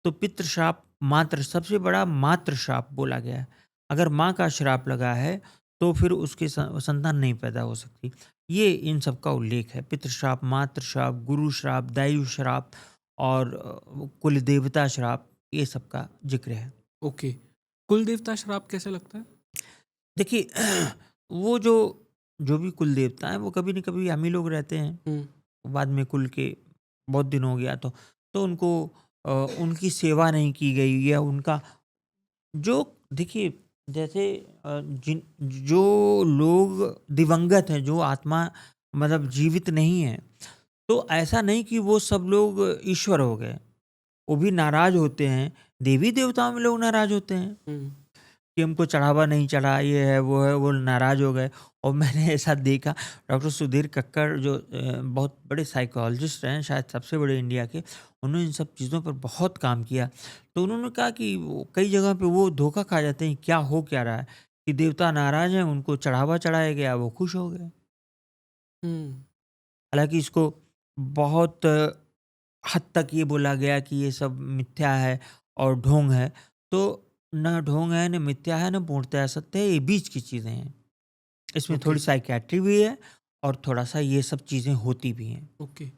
तो पितृ श्राप मात्र सबसे बड़ा मात्र श्राप बोला गया है। अगर माँ का श्राप लगा है तो फिर उसके संतान नहीं पैदा हो सकती। ये इन सब का उल्लेख है। पितृ श्राप, मात्र श्राप, गुरु श्राप, दैव श्राप और कुल देवता श्राप, ये सब का जिक्र है। ओके। कुल देवता श्राप कैसे लगता है? देखिए वो जो भी कुल देवता हैं वो कभी न कभी हम ही लोग रहते हैं। हम्म। बाद में कुल के बहुत दिन हो गया तो उनको उनकी सेवा नहीं की गई या उनका जो देखिए जैसे जिन जो लोग दिवंगत हैं, जो आत्मा मतलब जीवित नहीं है, तो ऐसा नहीं कि वो सब लोग ईश्वर हो गए। वो भी नाराज होते हैं। देवी देवताओं में लोग नाराज होते हैं हम्म। कि हमको चढ़ावा नहीं चढ़ा, ये है, वो नाराज हो गए। और मैंने ऐसा देखा, डॉक्टर सुधीर कक्कड़ जो बहुत बड़े साइकोलॉजिस्ट हैं, शायद सबसे बड़े इंडिया के, उन्होंने इन सब चीज़ों पर बहुत काम किया। तो उन्होंने कहा कि कई जगह पे वो धोखा खा जाते हैं। क्या रहा है कि देवता नाराज हैं, उनको चढ़ावा चढ़ाया गया, वो खुश हो गए। हम्म। हालांकि इसको बहुत हद तक ये बोला गया कि ये सब मिथ्या है और ढोंग है। तो न ढोंग है, न मिथ्या है, न पूर्णतया सत्य है, ये बीच की चीज़ें हैं। इसमें ओके। थोड़ी साइकियाट्री भी है और थोड़ा सा ये सब चीज़ें होती भी हैं। ओके।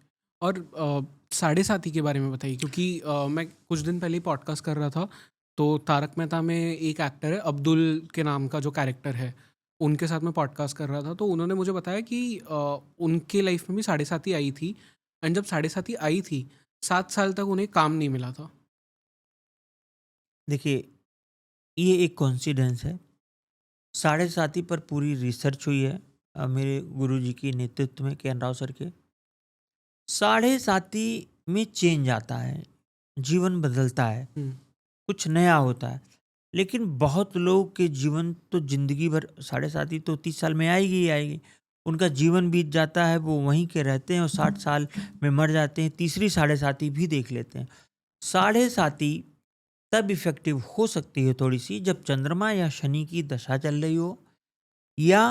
और साढ़े साथी के बारे में बताइए, क्योंकि मैं कुछ दिन पहले पॉडकास्ट कर रहा था, तो तारक मेहता में एक एक्टर है अब्दुल के नाम का जो कैरेक्टर है, उनके साथ मैं पॉडकास्ट कर रहा था, तो उन्होंने मुझे बताया कि उनके लाइफ में भी साढ़े साथी आई थी। एंड जब साढ़े साथी आई थी, 7 साल तक उन्हें काम नहीं मिला था। देखिए, ये एक कॉन्सिडेंस है। साढ़े साथी पर पूरी रिसर्च हुई है मेरे गुरुजी के नेतृत्व में, के एन राव सर के। साढ़े साथी में चेंज आता है, जीवन बदलता है, हम्म। कुछ नया होता है। लेकिन बहुत लोगों के जीवन तो जिंदगी भर, साढ़े साथी तो 30 साल में आएगी ही आएगी, उनका जीवन बीत जाता है, वो वहीं के रहते हैं और 60 साल में मर जाते हैं, तीसरी साढ़े साथी भी देख लेते हैं। साढ़े साथी तब इफेक्टिव हो सकती है थोड़ी सी जब चंद्रमा या शनि की दशा चल रही हो या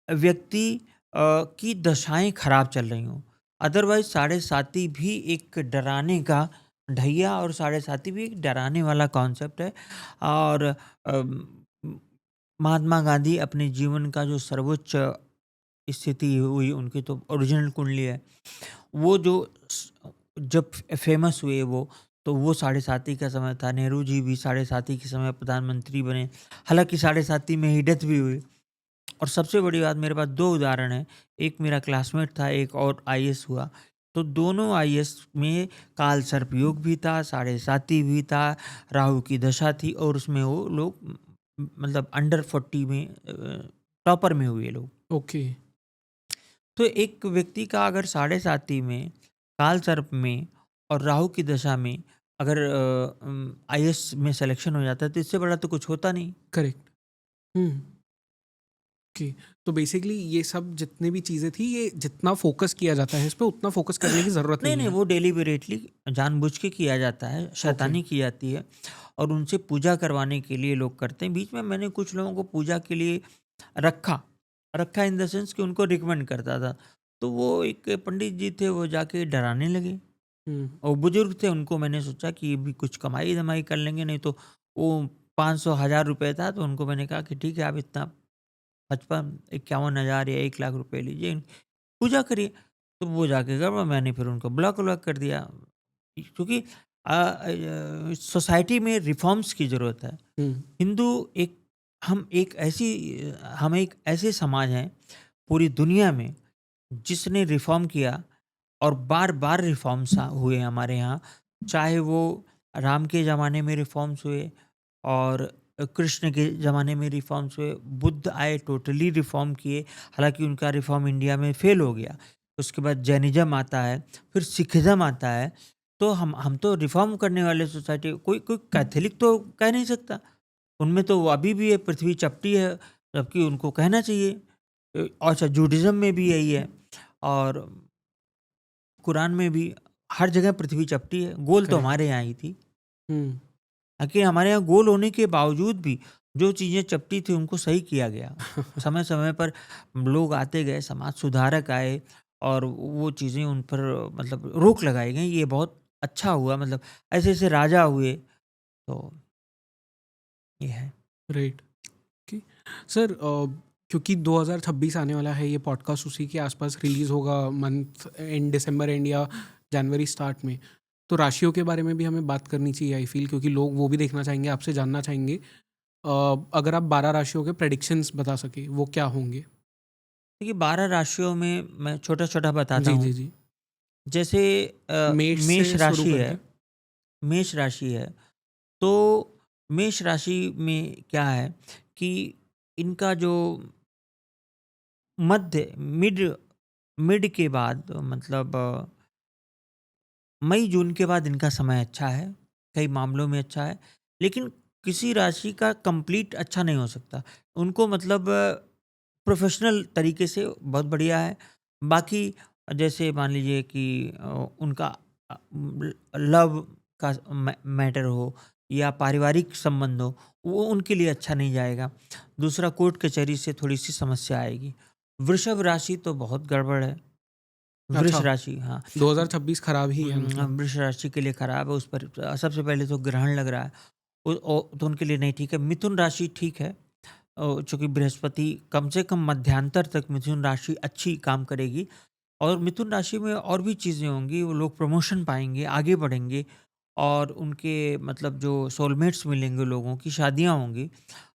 व्यक्ति की दशाएं खराब चल रही हों। अदरवाइज साढ़े साथी भी एक डराने का ढैया और साढ़े साथी भी एक डराने वाला कॉन्सेप्ट है। और महात्मा गांधी अपने जीवन का जो सर्वोच्च स्थिति हुई, उनकी तो ओरिजिनल कुंडली है, वो जो जब फेमस हुए वो साढ़े साथी का समय था। नेहरू जी भी साढ़े साथी के समय प्रधानमंत्री बने, हालांकि साढ़े साथी में ही डेथ भी हुई। और सबसे बड़ी बात, मेरे पास 2 उदाहरण हैं। एक मेरा क्लासमेट था, एक और आईएएस हुआ। तो दोनों आईएएस में काल सर्प योग भी था, साढ़े साथी भी था, राहु की दशा थी और उसमें वो लोग मतलब अंडर 40 में टॉपर में हुए लोग। ओके। तो एक व्यक्ति का अगर साढ़े साथी में, काल सर्प में और राहु की दशा में अगर आईएएस में सिलेक्शन हो जाता है तो इससे बड़ा तो कुछ होता नहीं। करेक्ट। हम्म। ओके। तो बेसिकली ये सब जितने भी चीज़ें थी, ये जितना फोकस किया जाता है इस पे, उतना फोकस करने की ज़रूरत नहीं नहीं नहीं, है। वो डेलिबरेटली जानबूझ के किया जाता है, शैतानी की जाती है और उनसे पूजा करवाने के लिए लोग करते हैं। बीच में मैंने कुछ लोगों को पूजा के लिए रखा इन द सेंस कि उनको रिकमेंड करता था। तो वो एक पंडित जी थे, वो जाके डराने लगे हम्म। और बुजुर्ग थे, उनको मैंने सोचा कि ये भी कुछ कमाई धमाई कर लेंगे, नहीं तो वो 500,000 रुपये था। तो उनको मैंने कहा कि ठीक है, आप इतना 55-51,000 या 1 लाख रुपए लीजिए, पूजा करिए। तो वो जाके गड़बड़, मैंने फिर उनको ब्लॉक कर दिया, क्योंकि सोसाइटी में रिफॉर्म्स की ज़रूरत है। हम्म। हिंदू एक हम एक ऐसे समाज हैं पूरी दुनिया में जिसने रिफॉर्म किया और बार बार रिफॉर्म्स हुए हमारे यहाँ। चाहे वो राम के ज़माने में रिफॉर्म्स हुए और कृष्ण के ज़माने में रिफॉर्म्स हुए, बुद्ध आए टोटली रिफॉर्म किए, हालांकि उनका रिफॉर्म इंडिया में फेल हो गया। उसके बाद जैनिज़्म आता है, फिर सिखिज़्म आता है। तो हम तो रिफॉर्म करने वाले सोसाइटी, कोई कोई कैथोलिक तो कह नहीं सकता, उनमें तो अभी भी ये पृथ्वी चपटी है, जबकि उनको कहना चाहिए। अच्छा, जूडिज़्म में भी यही है और कुरान में भी, हर जगह पृथ्वी चपटी है। गोल तो करेक्ट। हमारे यहाँ ही थी। हम्म। ताकि हमारे यहाँ गोल होने के बावजूद भी जो चीज़ें चपटी थी उनको सही किया गया। समय समय पर लोग आते गए, समाज सुधारक आए और वो चीज़ें उन पर मतलब रोक लगाई गई। ये बहुत अच्छा हुआ, मतलब ऐसे-ऐसे राजा हुए, तो ये है। राइट। ओके। सर, क्योंकि 2026 आने वाला है, ये पॉडकास्ट उसी के आसपास रिलीज होगा, मंथ एंड, दिसंबर एंड या जनवरी स्टार्ट में, तो राशियों के बारे में भी हमें बात करनी चाहिए आई फील, क्योंकि लोग वो भी देखना चाहेंगे, आपसे जानना चाहेंगे। अगर आप 12 राशियों के प्रेडिक्शंस बता सके, वो क्या होंगे? देखिए 12 राशियों में मैं छोटा-छोटा बताता जी, हूँ। जी, जी। जैसे मेष मेष से शुरू राशि करते है, हैं। मेष राशि है, तो मेष राशि में क्या है कि इनका जो मध्य मिड मिड के बाद, मतलब मई जून के बाद इनका समय अच्छा है, कई मामलों में अच्छा है, लेकिन किसी राशि का कंप्लीट अच्छा नहीं हो सकता। उनको मतलब प्रोफेशनल तरीके से बहुत बढ़िया है। बाकी जैसे मान लीजिए कि उनका लव का मैटर हो या पारिवारिक संबंध हो, वो उनके लिए अच्छा नहीं जाएगा। दूसरा, कोर्ट कचहरी से थोड़ी सी समस्या आएगी। वृषभ राशि तो बहुत गड़बड़ है। वृष अच्छा, राशि, हाँ। 2026 खराब ही है मतलब। वृष राशि के लिए खराब है। उस पर सबसे पहले तो ग्रहण लग रहा है, तो उनके लिए नहीं ठीक है। मिथुन राशि ठीक है, चूंकि बृहस्पति कम से कम मध्यांतर तक मिथुन राशि अच्छी काम करेगी, और मिथुन राशि में और भी चीज़ें होंगी। वो लोग प्रमोशन पाएंगे, आगे बढ़ेंगे, और उनके मतलब जो सोलमेट्स मिलेंगे, लोगों की शादियां होंगी,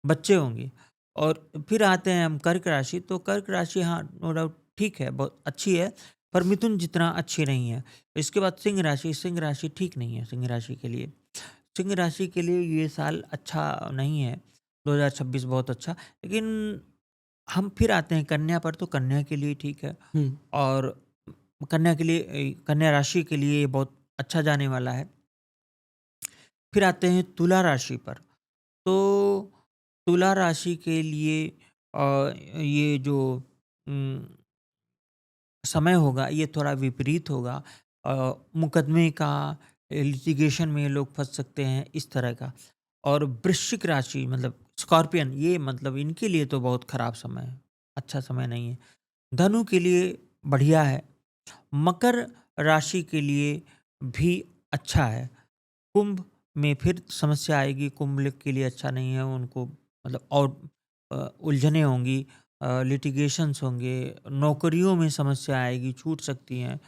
बच्चे होंगे। और फिर आते हैं हम कर्क राशि, तो कर्क राशि हाँ नो डाउट ठीक है, बहुत अच्छी है, पर मिथुन जितना अच्छी नहीं है। इसके बाद सिंह राशि, सिंह राशि ठीक नहीं है। सिंह राशि के लिए, सिंह राशि के लिए ये साल अच्छा नहीं है, 2026 बहुत अच्छा। लेकिन हम फिर आते हैं कन्या पर, तो कन्या के लिए ठीक है। हम्म। और कन्या के लिए, कन्या राशि के लिए ये बहुत अच्छा जाने वाला है। फिर आते हैं तुला राशि पर, तो तुला राशि के लिए ये जो उम, समय होगा ये थोड़ा विपरीत होगा। मुकदमे का, लिटिगेशन में लोग फंस सकते हैं, इस तरह का। और वृश्चिक राशि मतलब स्कॉर्पियन, ये मतलब इनके लिए तो बहुत खराब समय है, अच्छा समय नहीं है। धनु के लिए बढ़िया है। मकर राशि के लिए भी अच्छा है। कुंभ में फिर समस्या आएगी, कुंभ के लिए अच्छा नहीं है। उनको मतलब और उलझने होंगी, लिटिगेशंस होंगे, नौकरियों में समस्या आएगी, छूट सकती हैं।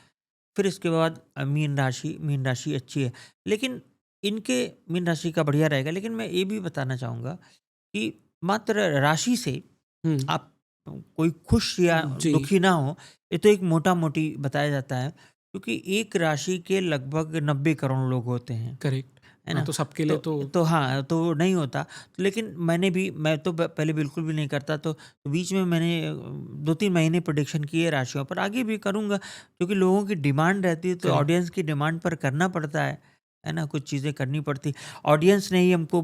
फिर इसके बाद मीन राशि अच्छी है, लेकिन इनके मीन राशि का बढ़िया रहेगा। लेकिन मैं ये भी बताना चाहूँगा कि मात्र राशि से हम्म। आप कोई खुश या जी। दुखी ना हो, ये तो एक मोटा-मोटी बताया जाता है, क्योंकि एक राशि के लगभग 90 करोड़ लोग होते हैं, करेक्ट। है हाँ, ना? तो सबके लिए तो हाँ, तो नहीं होता। तो लेकिन मैं तो पहले बिल्कुल भी नहीं करता, तो बीच में मैंने 2-3 महीने प्रेडिक्शन किए राशियों पर, आगे भी करूँगा, क्योंकि लोगों की डिमांड रहती है, तो करेक्ट। ऑडियंस की डिमांड पर करना पड़ता है ना? कुछ चीज़ें करनी पड़ती। ऑडियंस ने ही हमको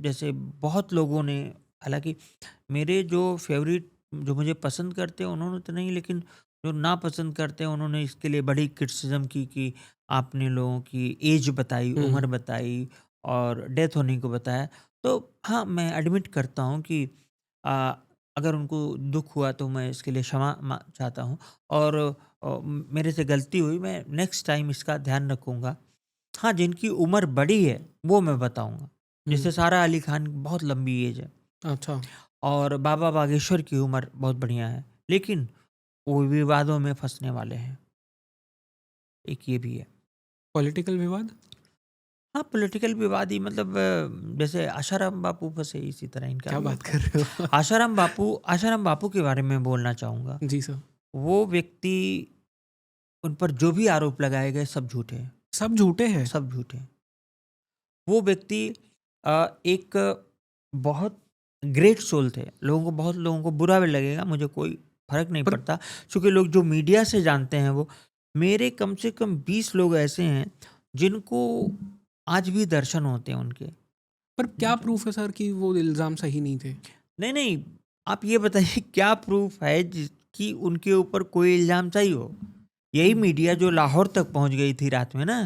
जैसे बहुत लोगों ने, हालाँकि मेरे जो फ़ेवरेट, जो मुझे पसंद करते हैं उन्होंने तो नहीं, लेकिन जो नापसंद करते हैं उन्होंने इसके लिए बड़ी क्रिटिसिज़्म की कि आपने लोगों की एज बताई, उम्र हम्म। बताई और डेथ होने को बताया। तो हाँ, मैं एडमिट करता हूँ कि अ, अगर उनको दुःख हुआ तो मैं इसके लिए क्षमा चाहता हूँ, और मेरे से गलती हुई, मैं नेक्स्ट टाइम इसका ध्यान रखूँगा। हाँ, जिनकी उम्र बड़ी है वो मैं बताऊँगा। हम्म। जैसे सारा अली खान की बहुत लंबी एज है, अच्छा। और बाबा बागेश्वर की उम्र बहुत बढ़िया है, लेकिन वो विवादों में फँसने वाले हैं, एक ये भी है। पॉलिटिकल विवाद। हाँ, पॉलिटिकल विवाद ही मतलब जैसे आशाराम बापू फँसे, इसी तरह इनका क्या भी बात होता कर है। रहे हो? आशाराम बापू के बारे में बोलना चाहूँगा। जी सर। वो व्यक्ति, उन पर जो भी आरोप लगाए गए सब झूठे हैं, सब झूठे हैं। सब झूठे हैं। वो व्यक्ति एक बहुत ग्रेट सोल थे। बहुत लोगों को बुरा भी लगेगा, मुझे कोई फ़र्क नहीं पर पड़ता, क्योंकि लोग जो मीडिया से जानते हैं वो, मेरे कम से कम 20 लोग ऐसे हैं जिनको आज भी दर्शन होते हैं उनके। पर क्या प्रूफ है सर कि वो इल्ज़ाम सही नहीं थे? नहीं, नहीं, आप ये बताइए क्या प्रूफ़ है कि उनके ऊपर कोई इल्ज़ाम सही हो? यही मीडिया जो लाहौर तक पहुँच गई थी रात में ना,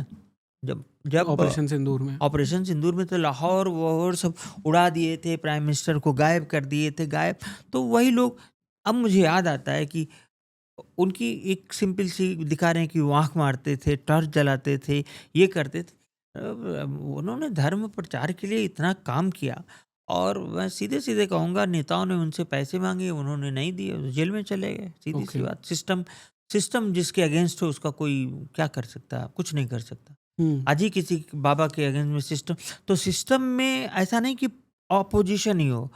जब जब ऑपरेशन सिंदूर में। ऑपरेशन सिंदूर में तो लाहौर वहौर सब उड़ा दिए थे, प्राइम मिनिस्टर को गायब कर दिए थे, गायब। तो वही लोग, अब मुझे याद आता है कि उनकी एक सिंपल सी दिखा रहे हैं कि वो आँख मारते थे, टॉर्च जलाते थे, ये करते थे। उन्होंने धर्म प्रचार के लिए इतना काम किया, और मैं सीधे-सीधे कहूँगा, नेताओं ने उनसे पैसे माँगे, उन्होंने नहीं दिए, तो जेल में चले गए। सीधी-सी ओके। बात। सिस्टम जिसके अगेंस्ट हो उसका कोई क्या कर सकता है? कुछ नहीं कर सकता। हुँ, आज ही किसी बाबा के अगेंस्ट में सिस्टम में ऐसा नहीं कि ऑपोजिशन ही हो।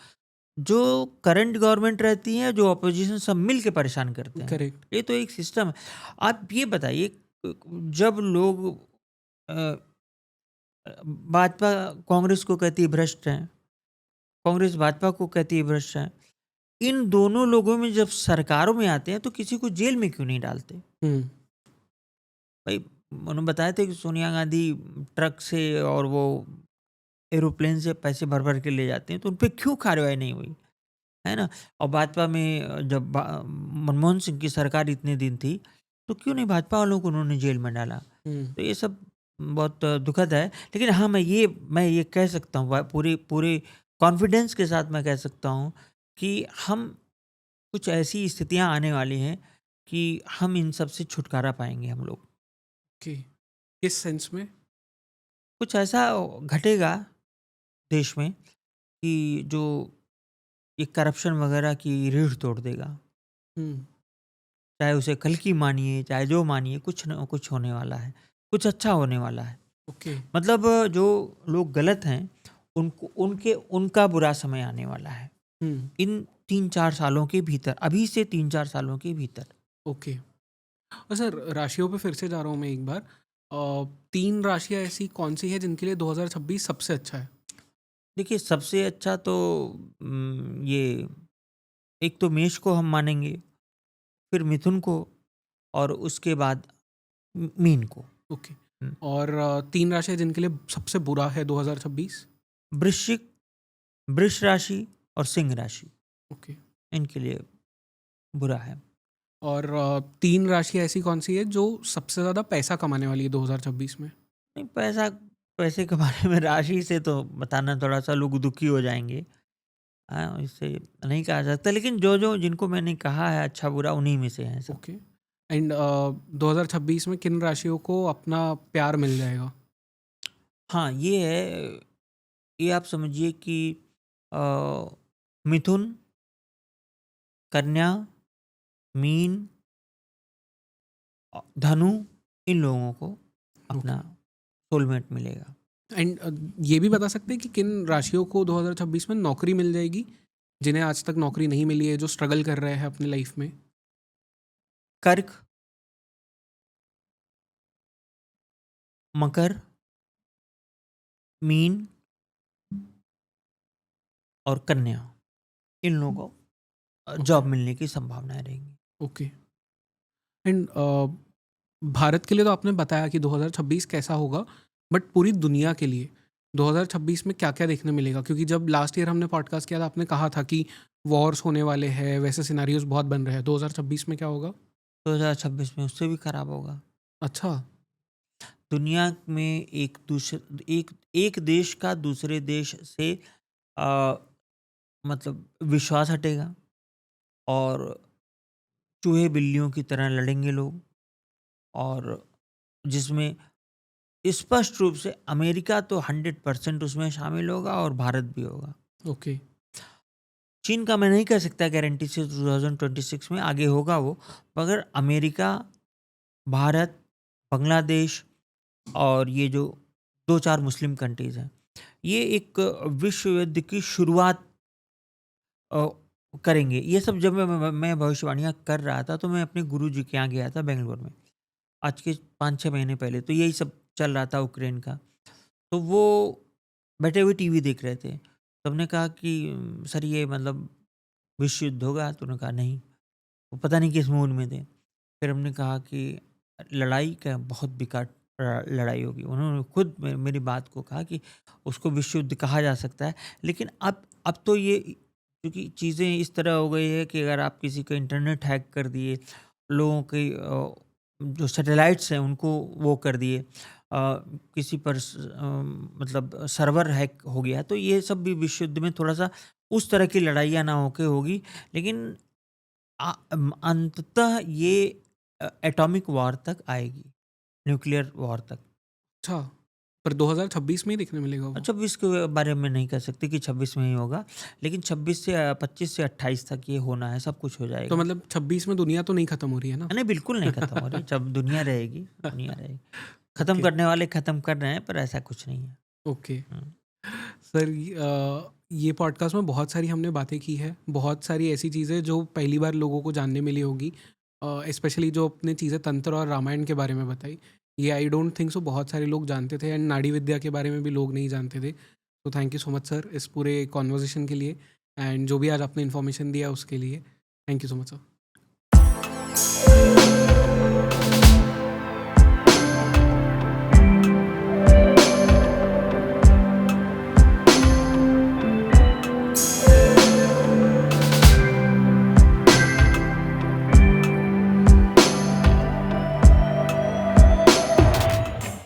जो करंट गवर्नमेंट रहती है, जो ऑपोजिशन, सब मिल के परेशान करते हैं। करेक्ट। ये तो एक सिस्टम है। आप ये बताइए, जब लोग अ, भाजपा कांग्रेस को कहती है भ्रष्ट हैं, कांग्रेस भाजपा को कहती है भ्रष्ट हैं, इन दोनों लोगों में जब सरकारों में आते हैं तो किसी को जेल में क्यों नहीं डालते? हुँ, भाई, उन्होंने बताया था कि सोनिया गांधी ट्रक से और वो एरोप्लेन से पैसे भर भर के ले जाते हैं, तो उन पर क्यों कार्रवाई नहीं हुई? है ना? और भाजपा में जब मनमोहन सिंह की सरकार इतने दिन थी, तो क्यों नहीं भाजपा वालों को उन्होंने जेल में डाला? हुँ, तो ये सब बहुत दुखद है। लेकिन हाँ, मैं ये कह सकता हूँ, पूरे पूरे कॉन्फिडेंस के साथ मैं कह सकता हूँ कि हम, कुछ ऐसी स्थितियाँ आने वाली हैं कि हम इन सब से छुटकारा पाएँगे हम लोग। ओके। किस सेंस में? कुछ ऐसा घटेगा देश में कि जो ये करप्शन वगैरह की रीढ़ तोड़ देगा। हुँ, चाहे उसे कल की मानिए, चाहे जो मानिए, कुछ न कुछ होने वाला है, कुछ अच्छा होने वाला है। ओके। मतलब जो लोग गलत हैं, उनका बुरा समय आने वाला है हुँ, इन 3-4 सालों के भीतर, अभी से 3-4 सालों के भीतर। ओके। और सर, राशियों पे फिर से जा रहा हूँ मैं एक बार। 3 राशियाँ ऐसी कौन-सी हैं जिनके लिए 2026 सबसे अच्छा है? देखिए, सबसे अच्छा तो ये एक तो मेष को हम मानेंगे, फिर मिथुन को, और उसके बाद मीन को। ओके। हुँ। और 3 राशियाँ जिनके लिए सबसे बुरा है 2026? वृश्चिक, वृष राशि और सिंह राशि, ओके। इनके लिए बुरा है। और 3 राशियाँ ऐसी कौन-सी है जो सबसे ज़्यादा पैसा कमाने वाली है 2026 में? नहीं, पैसे के बारे में राशि से तो बताना थोड़ा-सा लोग दुखी हो जाएँगे। हाँ, इससे नहीं कहा जा सकता, लेकिन जो जिनको मैंने कहा है अच्छा-बुरा, उन्हीं में से हैं सब। ओके। एंड 2026 में किन राशियों को अपना प्यार मिल जाएगा? हाँ, ये है, ये आप समझिए कि अ, मिथुन, कन्या, मीन, धनु, इन लोगों को ओके। अपना सोलमेट मिलेगा। एंड ये भी बता सकते हैं कि किन राशियों को 2026 में नौकरी मिल जाएगी, जिन्हें आज तक नौकरी नहीं मिली है, जो स्ट्रगल कर रहे हैं अपनी लाइफ में? कर्क, मकर, मीन और कन्या, इन लोगों को ओके। जॉब मिलने की संभावनाएँ रहेंगी। ओके। एंड भारत के लिए तो आपने बताया कि 2026 कैसा होगा, बट पूरी दुनिया के लिए 2026 में क्या-क्या देखने मिलेगा? क्योंकि जब लास्ट ईयर हमने पॉडकास्ट किया था, आपने कहा था कि वॉर्स होने वाले हैं, वैसे सिनेरियोज़ बहुत बन रहे हैं। 2026 में क्या होगा? 2026 में उससे भी खराब होगा। अच्छा। दुनिया में एक देश का दूसरे देश से अ, मतलब विश्वास हटेगा, और चूहे बिल्लियों की तरह लड़ेंगे लोग, और जिसमें स्पष्ट रूप से अमेरिका तो 100% उसमें शामिल होगा, और भारत भी होगा। ओके। चीन का मैं नहीं कह सकता गारंटी से 2026 में आगे होगा वो, मगर अमेरिका, भारत, बांग्लादेश और ये जो 2-4 मुस्लिम कंट्रीज़ हैं, ये एक विश्व युद्ध की शुरुआत अ, करेंगे। ये सब जब मैं भविष्यवाणियाँ कर रहा था, तो मैं अपने गुरुजी के यहाँ गया था बेंगलोर में, आज के 5-6 महीने पहले। तो यही सब चल रहा था यूक्रेन का। तो वो बैठे हुए टीवी देख रहे थे। सबने कहा कि सर, ये मतलब विश्व युद्ध होगा? तो उन्होंने कहा नहीं। वो पता नहीं किस मूड में थे। फिर हमने कहा कि लड़ाई क्या, बहुत बेकार लड़ाई होगी। उन्होंने खुद मेरी बात को कहा कि उसको विश्व युद्ध कहा जा सकता है, लेकिन अब तो ये, क्योंकि चीज़ें इस तरह हो गई है कि अगर आप किसी का इंटरनेट हैक कर दिए, लोगों की जो सैटेलाइट्स हैं उनको वो कर दिए, किसी पर मतलब सर्वर हैक हो गया, तो ये सब भी विश्व युद्ध में थोड़ा सा उस तरह की लड़ाइयाँ ना होके होगी, लेकिन अंततः ये एटॉमिक वॉर तक आएगी, न्यूक्लियर वॉर तक। अच्छा, पर 2026 में ही देखने मिलेगा वो? 26 के बारे में नहीं कह सकते कि 26 में ही होगा, लेकिन 26 से 25 से 28 तक ये होना है, सब कुछ हो तो जाएगा। मतलब 26 में दुनिया तो नहीं खत्म हो रही है ना? नहीं, बिल्कुल नहीं खत्म हो रही, जब दुनिया रहेगी, दुनिया रहेगी। खत्म ओके, करने वाले खत्म कर रहे हैं, पर ऐसा कुछ नहीं है। ओके। हम्म। सर, ये पॉडकास्ट में बहुत सारी हमने बातें की है, बहुत सारी ऐसी चीज़ें जो पहली बार लोगों को जानने मिली होगी, स्पेशली जो अपने चीज़ें तंत्र और रामायण के बारे में बताई। ये आई डोंट थिंक सो बहुत सारे लोग जानते थे, एंड नाड़ी विद्या के बारे में भी लोग नहीं जानते थे। तो thank you so much sir इस पूरे कॉन्वर्जेसन के लिए, एंड जो भी आज आपने इन्फॉर्मेशन दिया उसके लिए thank you so much sir.